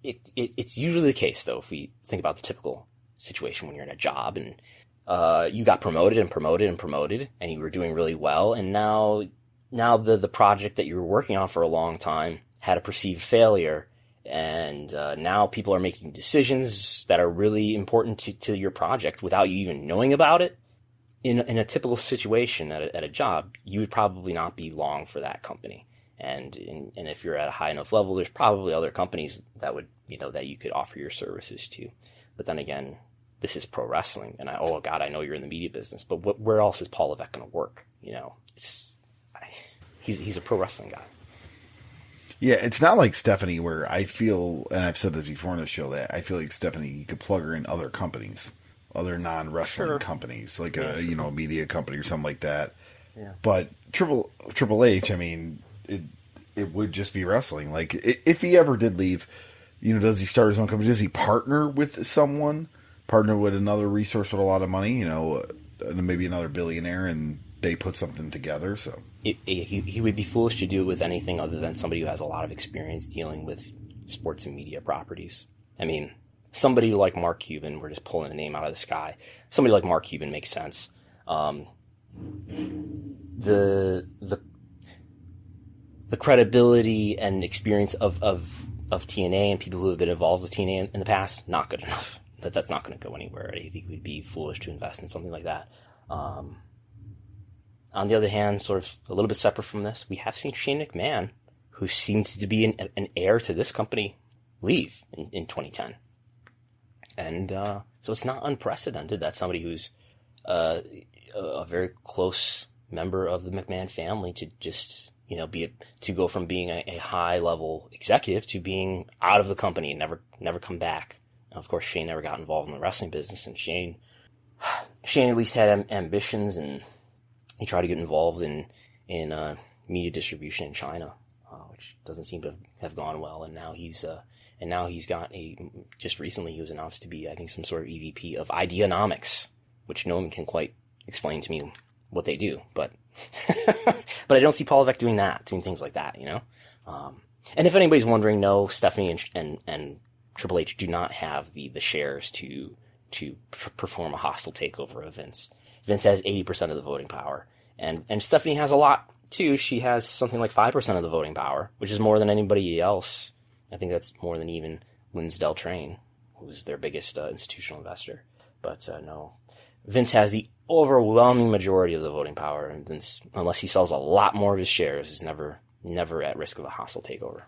It's usually the case, though, if we think about the typical situation when you're in a job and you got promoted and you were doing really well, and now now the project that you were working on for a long time had a perceived failure, and now people are making decisions that are really important to your project without you even knowing about it. In a typical situation at a job, you would probably not be long for that company. And if you're at a high enough level, there's probably other companies that would, that you could offer your services to. But then again, this is pro wrestling, and I know you're in the media business, but where else is Paul Levesque going to work? He's a pro wrestling guy. Yeah, it's not like Stephanie, where I feel, and I've said this before on the show, that I feel like Stephanie, you could plug her in other companies, other non-wrestling companies, like a media company or something like that. Yeah. But Triple H, I mean, it would just be wrestling. Like, if he ever did leave, does he start his own company? Does he partner with someone? Partner with another resource with a lot of money? Maybe another billionaire, and they put something together. So he would be foolish to do it with anything other than somebody who has a lot of experience dealing with sports and media properties. I mean, somebody like Mark Cuban, we're just pulling a name out of the sky. Somebody like Mark Cuban makes sense. The credibility and experience of TNA and people who have been involved with TNA in the past, not good enough. That's not going to go anywhere. I think we'd be foolish to invest in something like that. On the other hand, sort of a little bit separate from this, we have seen Shane McMahon, who seems to be an heir to this company, leave in 2010. And so it's not unprecedented that somebody who's a very close member of the McMahon family to just, to go from being a high level executive to being out of the company and never come back. Now, of course, Shane never got involved in the wrestling business, and Shane at least had ambitions, and he tried to get involved in media distribution in China, which doesn't seem to have gone well. And now he's got just recently he was announced to be, I think, some sort of EVP of Ideanomics, which no one can quite explain to me what they do, but but I don't see Paul Levesque doing things like that, And if anybody's wondering, no, Stephanie and Triple H do not have the shares to perform a hostile takeover of Vince. Vince has 80% of the voting power, and Stephanie has a lot too. She has something like 5% of the voting power, which is more than anybody else. I think that's more than even Linz Del Train, who's their biggest institutional investor. But no, Vince has the overwhelming majority of the voting power, and Vince, unless he sells a lot more of his shares, is never at risk of a hostile takeover.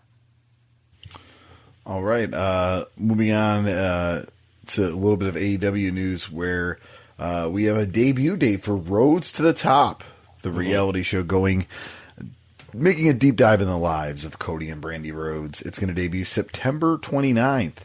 All right, moving on to a little bit of AEW news, where we have a debut date for Roads to the Top, the reality show making a deep dive in the lives of Cody and Brandy Rhodes. It's going to debut September 29th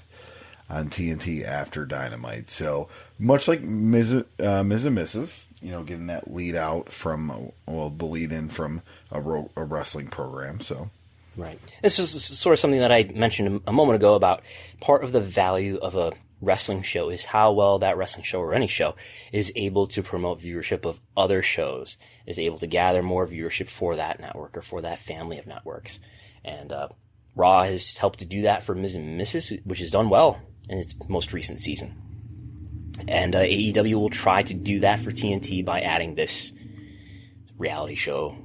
on TNT after Dynamite. So much like Ms. and Mrs., getting that lead out from, the lead in from a wrestling program. So. Right. This is sort of something that I mentioned a moment ago about part of the value of a wrestling show is how well that wrestling show or any show is able to promote viewership of other shows, is able to gather more viewership for that network or for that family of networks. And Raw has helped to do that for Ms. and Mrs., which has done well in its most recent season. And AEW will try to do that for TNT by adding this reality show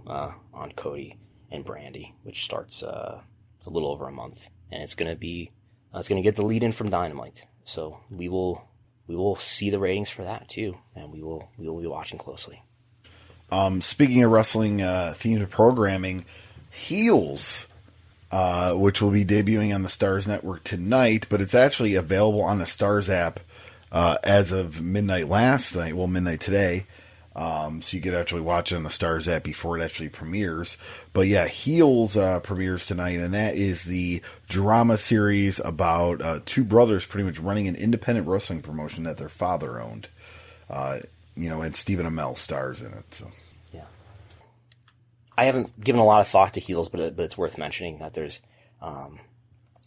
on Cody and Brandy, which starts a little over a month, and it's going to get the lead in from Dynamite. So we will see the ratings for that too, and we will be watching closely. Speaking of wrestling themed programming, Heels, which will be debuting on the Starz Network tonight, but it's actually available on the Starz app as of midnight last night. Well, midnight today. So you could actually watch it on the Starz app before it actually premieres. But yeah, Heels premieres tonight, and that is the drama series about two brothers pretty much running an independent wrestling promotion that their father owned. And Stephen Amell stars in it. So yeah, I haven't given a lot of thought to Heels, but it's worth mentioning that there's and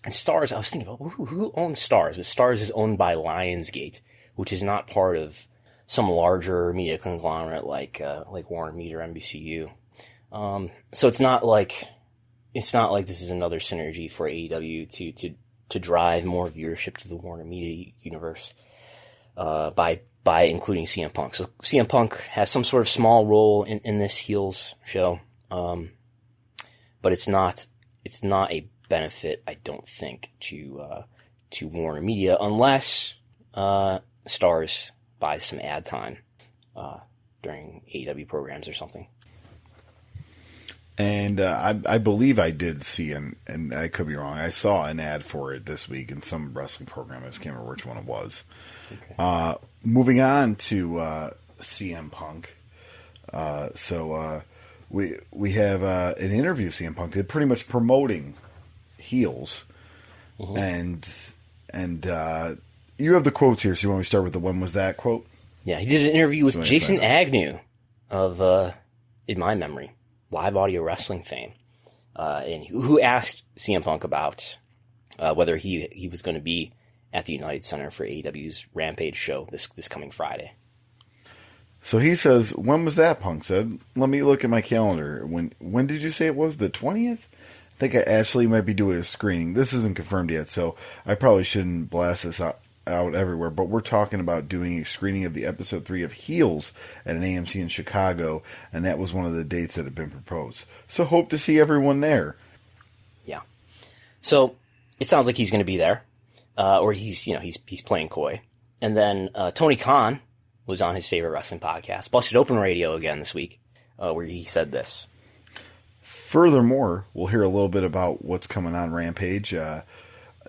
Starz. I was thinking about who owns Starz, but Starz is owned by Lionsgate, which is not part of some larger media conglomerate like Warner Media or NBCU. So it's not like this is another synergy for AEW to drive more viewership to the Warner Media universe by including CM Punk. So CM Punk has some sort of small role in this Heels show. But it's not a benefit, I don't think, to Warner Media unless Stars buys some ad time during AEW programs or something. And I believe I did see, and I could be wrong, I saw an ad for it this week in some wrestling program. I just can't remember which one it was. Okay. Moving on to CM Punk. We have an interview CM Punk did, pretty much promoting heels. Mm-hmm. And you have the quotes here, so you want me to start with the "when was that" quote? Yeah, he did an interview with Jason Agnew of, in my memory, Live Audio Wrestling fame, and who asked CM Punk about whether he was going to be at the United Center for AEW's Rampage show this coming Friday. So he says, "When was that?" Punk said. "Let me look at my calendar. When did you say it was? The 20th? I think I actually might be doing a screening. This isn't confirmed yet, so I probably shouldn't blast this out everywhere, but we're talking about doing a screening of the episode 3 of Heels at an AMC in Chicago, and that was one of the dates that had been proposed. So hope to see everyone there." Yeah. So it sounds like he's going to be there, or he's playing coy. And then Tony Khan was on his favorite wrestling podcast, Busted Open Radio, again this week, where he said this. Furthermore, we'll hear a little bit about what's coming on Rampage.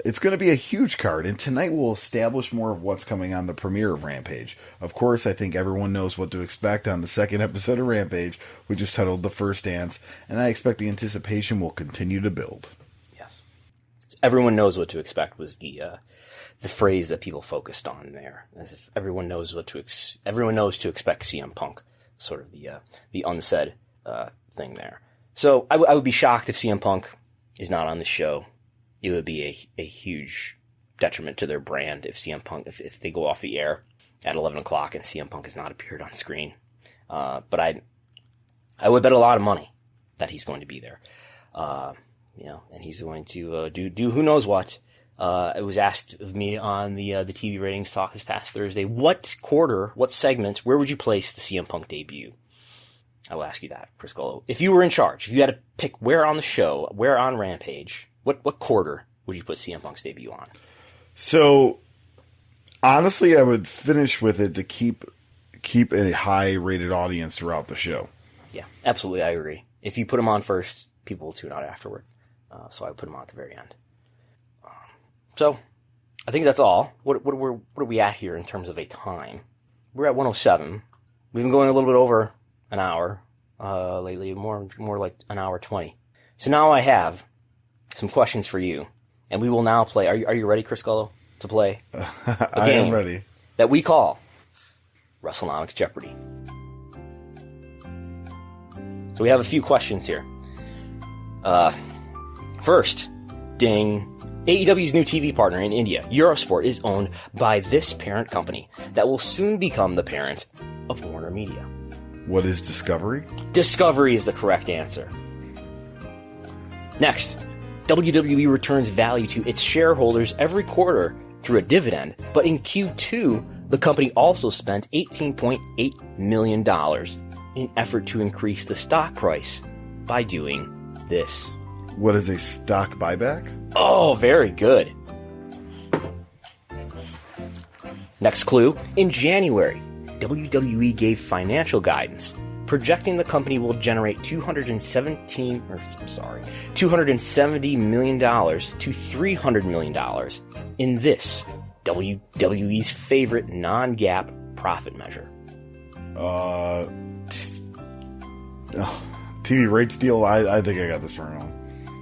It's going to be a huge card, and tonight we'll establish more of what's coming on the premiere of Rampage. Of course, I think everyone knows what to expect on the second episode of Rampage, which is titled The First Dance, and I expect the anticipation will continue to build. Yes. Everyone knows what to expect was the phrase that people focused on there, as if everyone knows to expect CM Punk, sort of the unsaid thing there. So I would be shocked if CM Punk is not on the show. It would be a huge detriment to their brand if CM Punk, if they go off the air at 11 o'clock and CM Punk has not appeared on screen. But I would bet a lot of money that he's going to be there. And he's going to do who knows what. It was asked of me on the TV ratings talk this past Thursday, what segment, where would you place the CM Punk debut? I will ask you that, Chris Gullo. If you were in charge, if you had to pick where on the show, where on Rampage, what quarter would you put CM Punk's debut on? So, honestly, I would finish with it to keep a high-rated audience throughout the show. Yeah, absolutely, I agree. If you put him on first, people will tune out afterward. So I would put him on at the very end. So, I think that's all. What are we at here in terms of a time? We're at 107. We've been going a little bit over an hour lately, more like an hour 20. So now I have some questions for you, and we will now play. Are you ready, Chris Gullo, to play a game? I am ready. That we call Wrestlenomics Jeopardy. So we have a few questions here. First, ding. AEW's new TV partner in India, Eurosport, is owned by this parent company that will soon become the parent of Warner Media. What is Discovery? Discovery is the correct answer. Next, WWE returns value to its shareholders every quarter through a dividend, but in Q2, the company also spent $18.8 million in effort to increase the stock price by doing this. What is a stock buyback? Oh, very good. Next clue. In January, WWE gave financial guidance projecting the company will generate $270 million to $300 million in this WWE's favorite non-GAAP profit measure. TV rights deal? I think I got this wrong.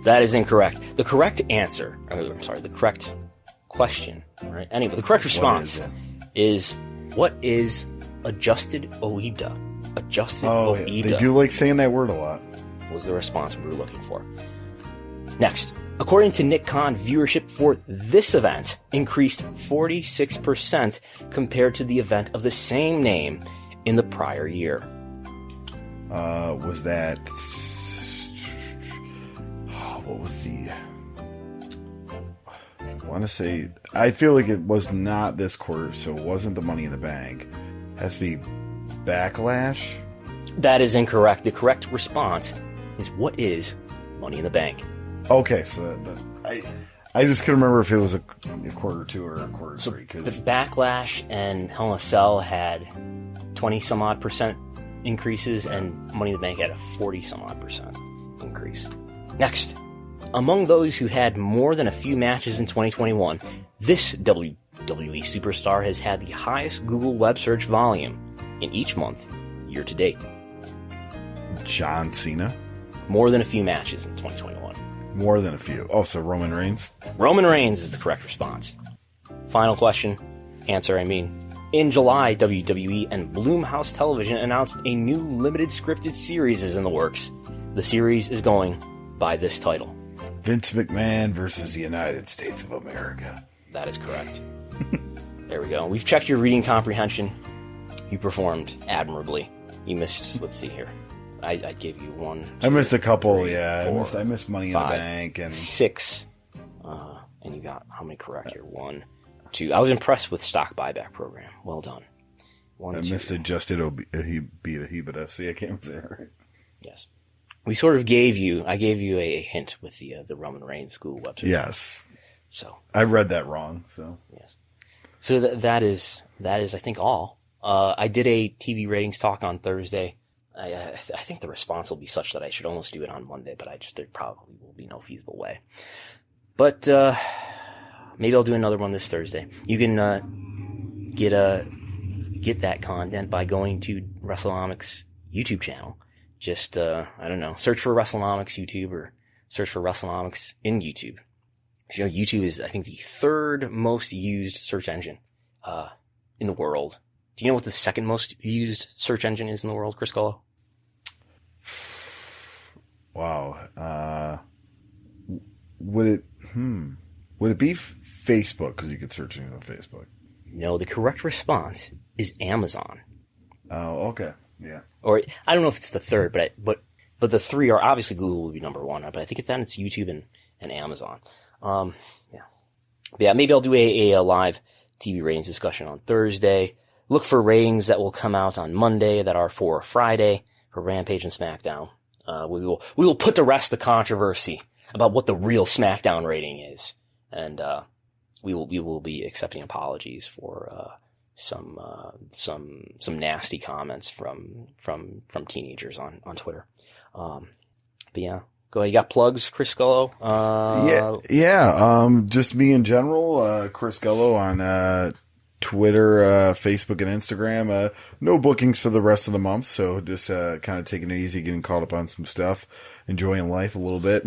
That is incorrect. The correct answer, the correct question, right? Anyway, the correct response is what is adjusted OIBDA? Adjusted OIBDA. They do like saying that word a lot. Was the response we were looking for. Next, according to Nick Khan, viewership for this event increased 46% compared to the event of the same name in the prior year. Was that... what was the... I want to say... I feel like it was not this quarter, so it wasn't the Money in the Bank. It has to be Backlash? That is incorrect. The correct response is what is Money in the Bank? Okay, so I just couldn't remember if it was a quarter 2 or a quarter 3. The Backlash and Hell in a Cell had 20-some-odd% increases, and Money in the Bank had a 40-some-odd% increase. Next, among those who had more than a few matches in 2021, this WWE superstar has had the highest Google web search volume in each month, year to date. John Cena? More than a few matches in 2021. More than a few. Oh, so Roman Reigns? Roman Reigns is the correct response. Final question. Answer, I mean. In July, WWE and Blumhouse Television announced a new limited scripted series is in the works. The series is going by this title. Vince McMahon versus the United States of America. That is correct. There we go. We've checked your reading comprehension. You performed admirably. You missed, let's see here. I gave you 1, 2, I missed a couple, 3, yeah. 4, I missed Money 5, in the Bank. And 6. And you got how many correct here? 1, 2. I was impressed with stock buyback program. Well done. 1, I 2. missed adjusted Hebita. See, I can't say it right. Yes. We sort of gave you a hint with the Roman Reigns Google website. Yes. So. I read that wrong, so. Yes. So that is, I think, all. I did a TV ratings talk on Thursday. I think the response will be such that I should almost do it on Monday, but there probably will be no feasible way. But maybe I'll do another one this Thursday. You can get that content by going to Wrestlenomics YouTube channel. Just I don't know, search for Wrestlenomics YouTube or search for Wrestlenomics in YouTube. You know, YouTube is, I think, the 3rd most used search engine in the world. Do you know what the 2nd most used search engine is in the world, Chris Gullo? Wow. Would it be Facebook? Because you could search it on Facebook. No, the correct response is Amazon. Oh, okay. Yeah. Or I don't know if it's the 3rd, but the 3 are obviously Google would be number 1, but I think then it's YouTube and Amazon. Yeah, maybe I'll do a live TV ratings discussion on Thursday. Look for ratings that will come out on Monday that are for Friday for Rampage and Smackdown. We will put to rest the controversy about what the real Smackdown rating is, and we will be accepting apologies for some nasty comments from teenagers on Twitter. But yeah. Go ahead. You got plugs, Chris Gullo? Just me in general. Chris Gullo on Twitter, Facebook, and Instagram. No bookings for the rest of the month, so just kind of taking it easy, getting caught up on some stuff, enjoying life a little bit.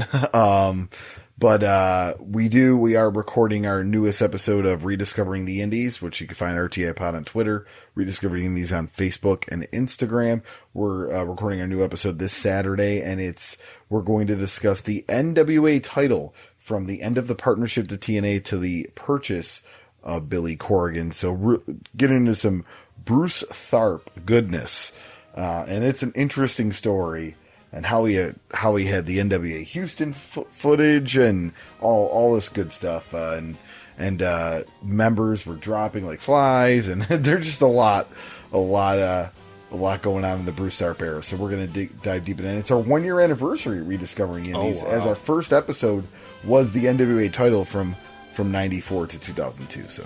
But we are recording our newest episode of Rediscovering the Indies, which you can find RTI Pod on Twitter, Rediscovering Indies on Facebook and Instagram. We're recording our new episode this Saturday, and we're going to discuss the NWA title from the end of the partnership to TNA to the purchase of Billy Corgan. So get into some Bruce Tharp goodness, and it's an interesting story. And how he had the NWA Houston footage and all this good stuff, and members were dropping like flies, and there's just a lot going on in the Bruce Tharp era. So we're gonna dive deep in it. It's our 1-year anniversary Rediscovering Indies, as our first episode was the NWA title from 94 to 2002. So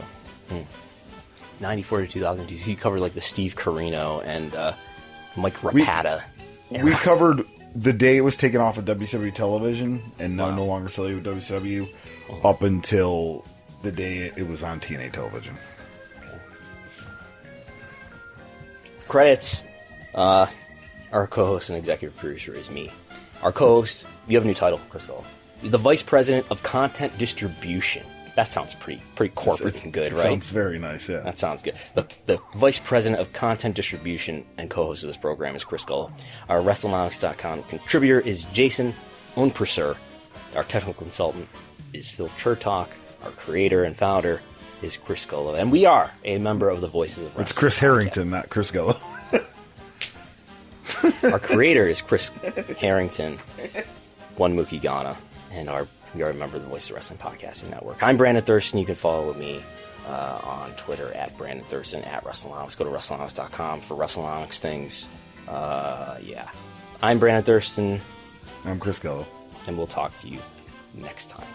94 to 2002. So you covered like the Steve Corino and Mike Rapada. We covered the day it was taken off of WCW television and no longer affiliated with WCW up until the day it was on TNA television. Okay. Credits. Our co-host and executive producer is me. Our co-host, you have a new title, Chris Gullo. You're the Vice President of Content Distribution. That sounds pretty corporate and good, right? Sounds very nice, yeah. That sounds good. The Vice President of Content Distribution and co-host of this program is Chris Gullo. Our Wrestlenomics.com contributor is Jason Unperser. Our technical consultant is Phil Chertok. Our creator and founder is Chris Gullo. And we are a member of the Voices of Wrestling. It's Chris Harrington, not Chris Gullo. Our creator is Chris Harrington, One Mookie Ghana, and we are a member of the Voice of Wrestling Podcasting Network. I'm Brandon Thurston. You can follow me on Twitter at Brandon Thurston, at Wrestlenomics. Go to Wrestlenomics.com for Wrestlenomics things. I'm Brandon Thurston. I'm Chris Gello. And we'll talk to you next time.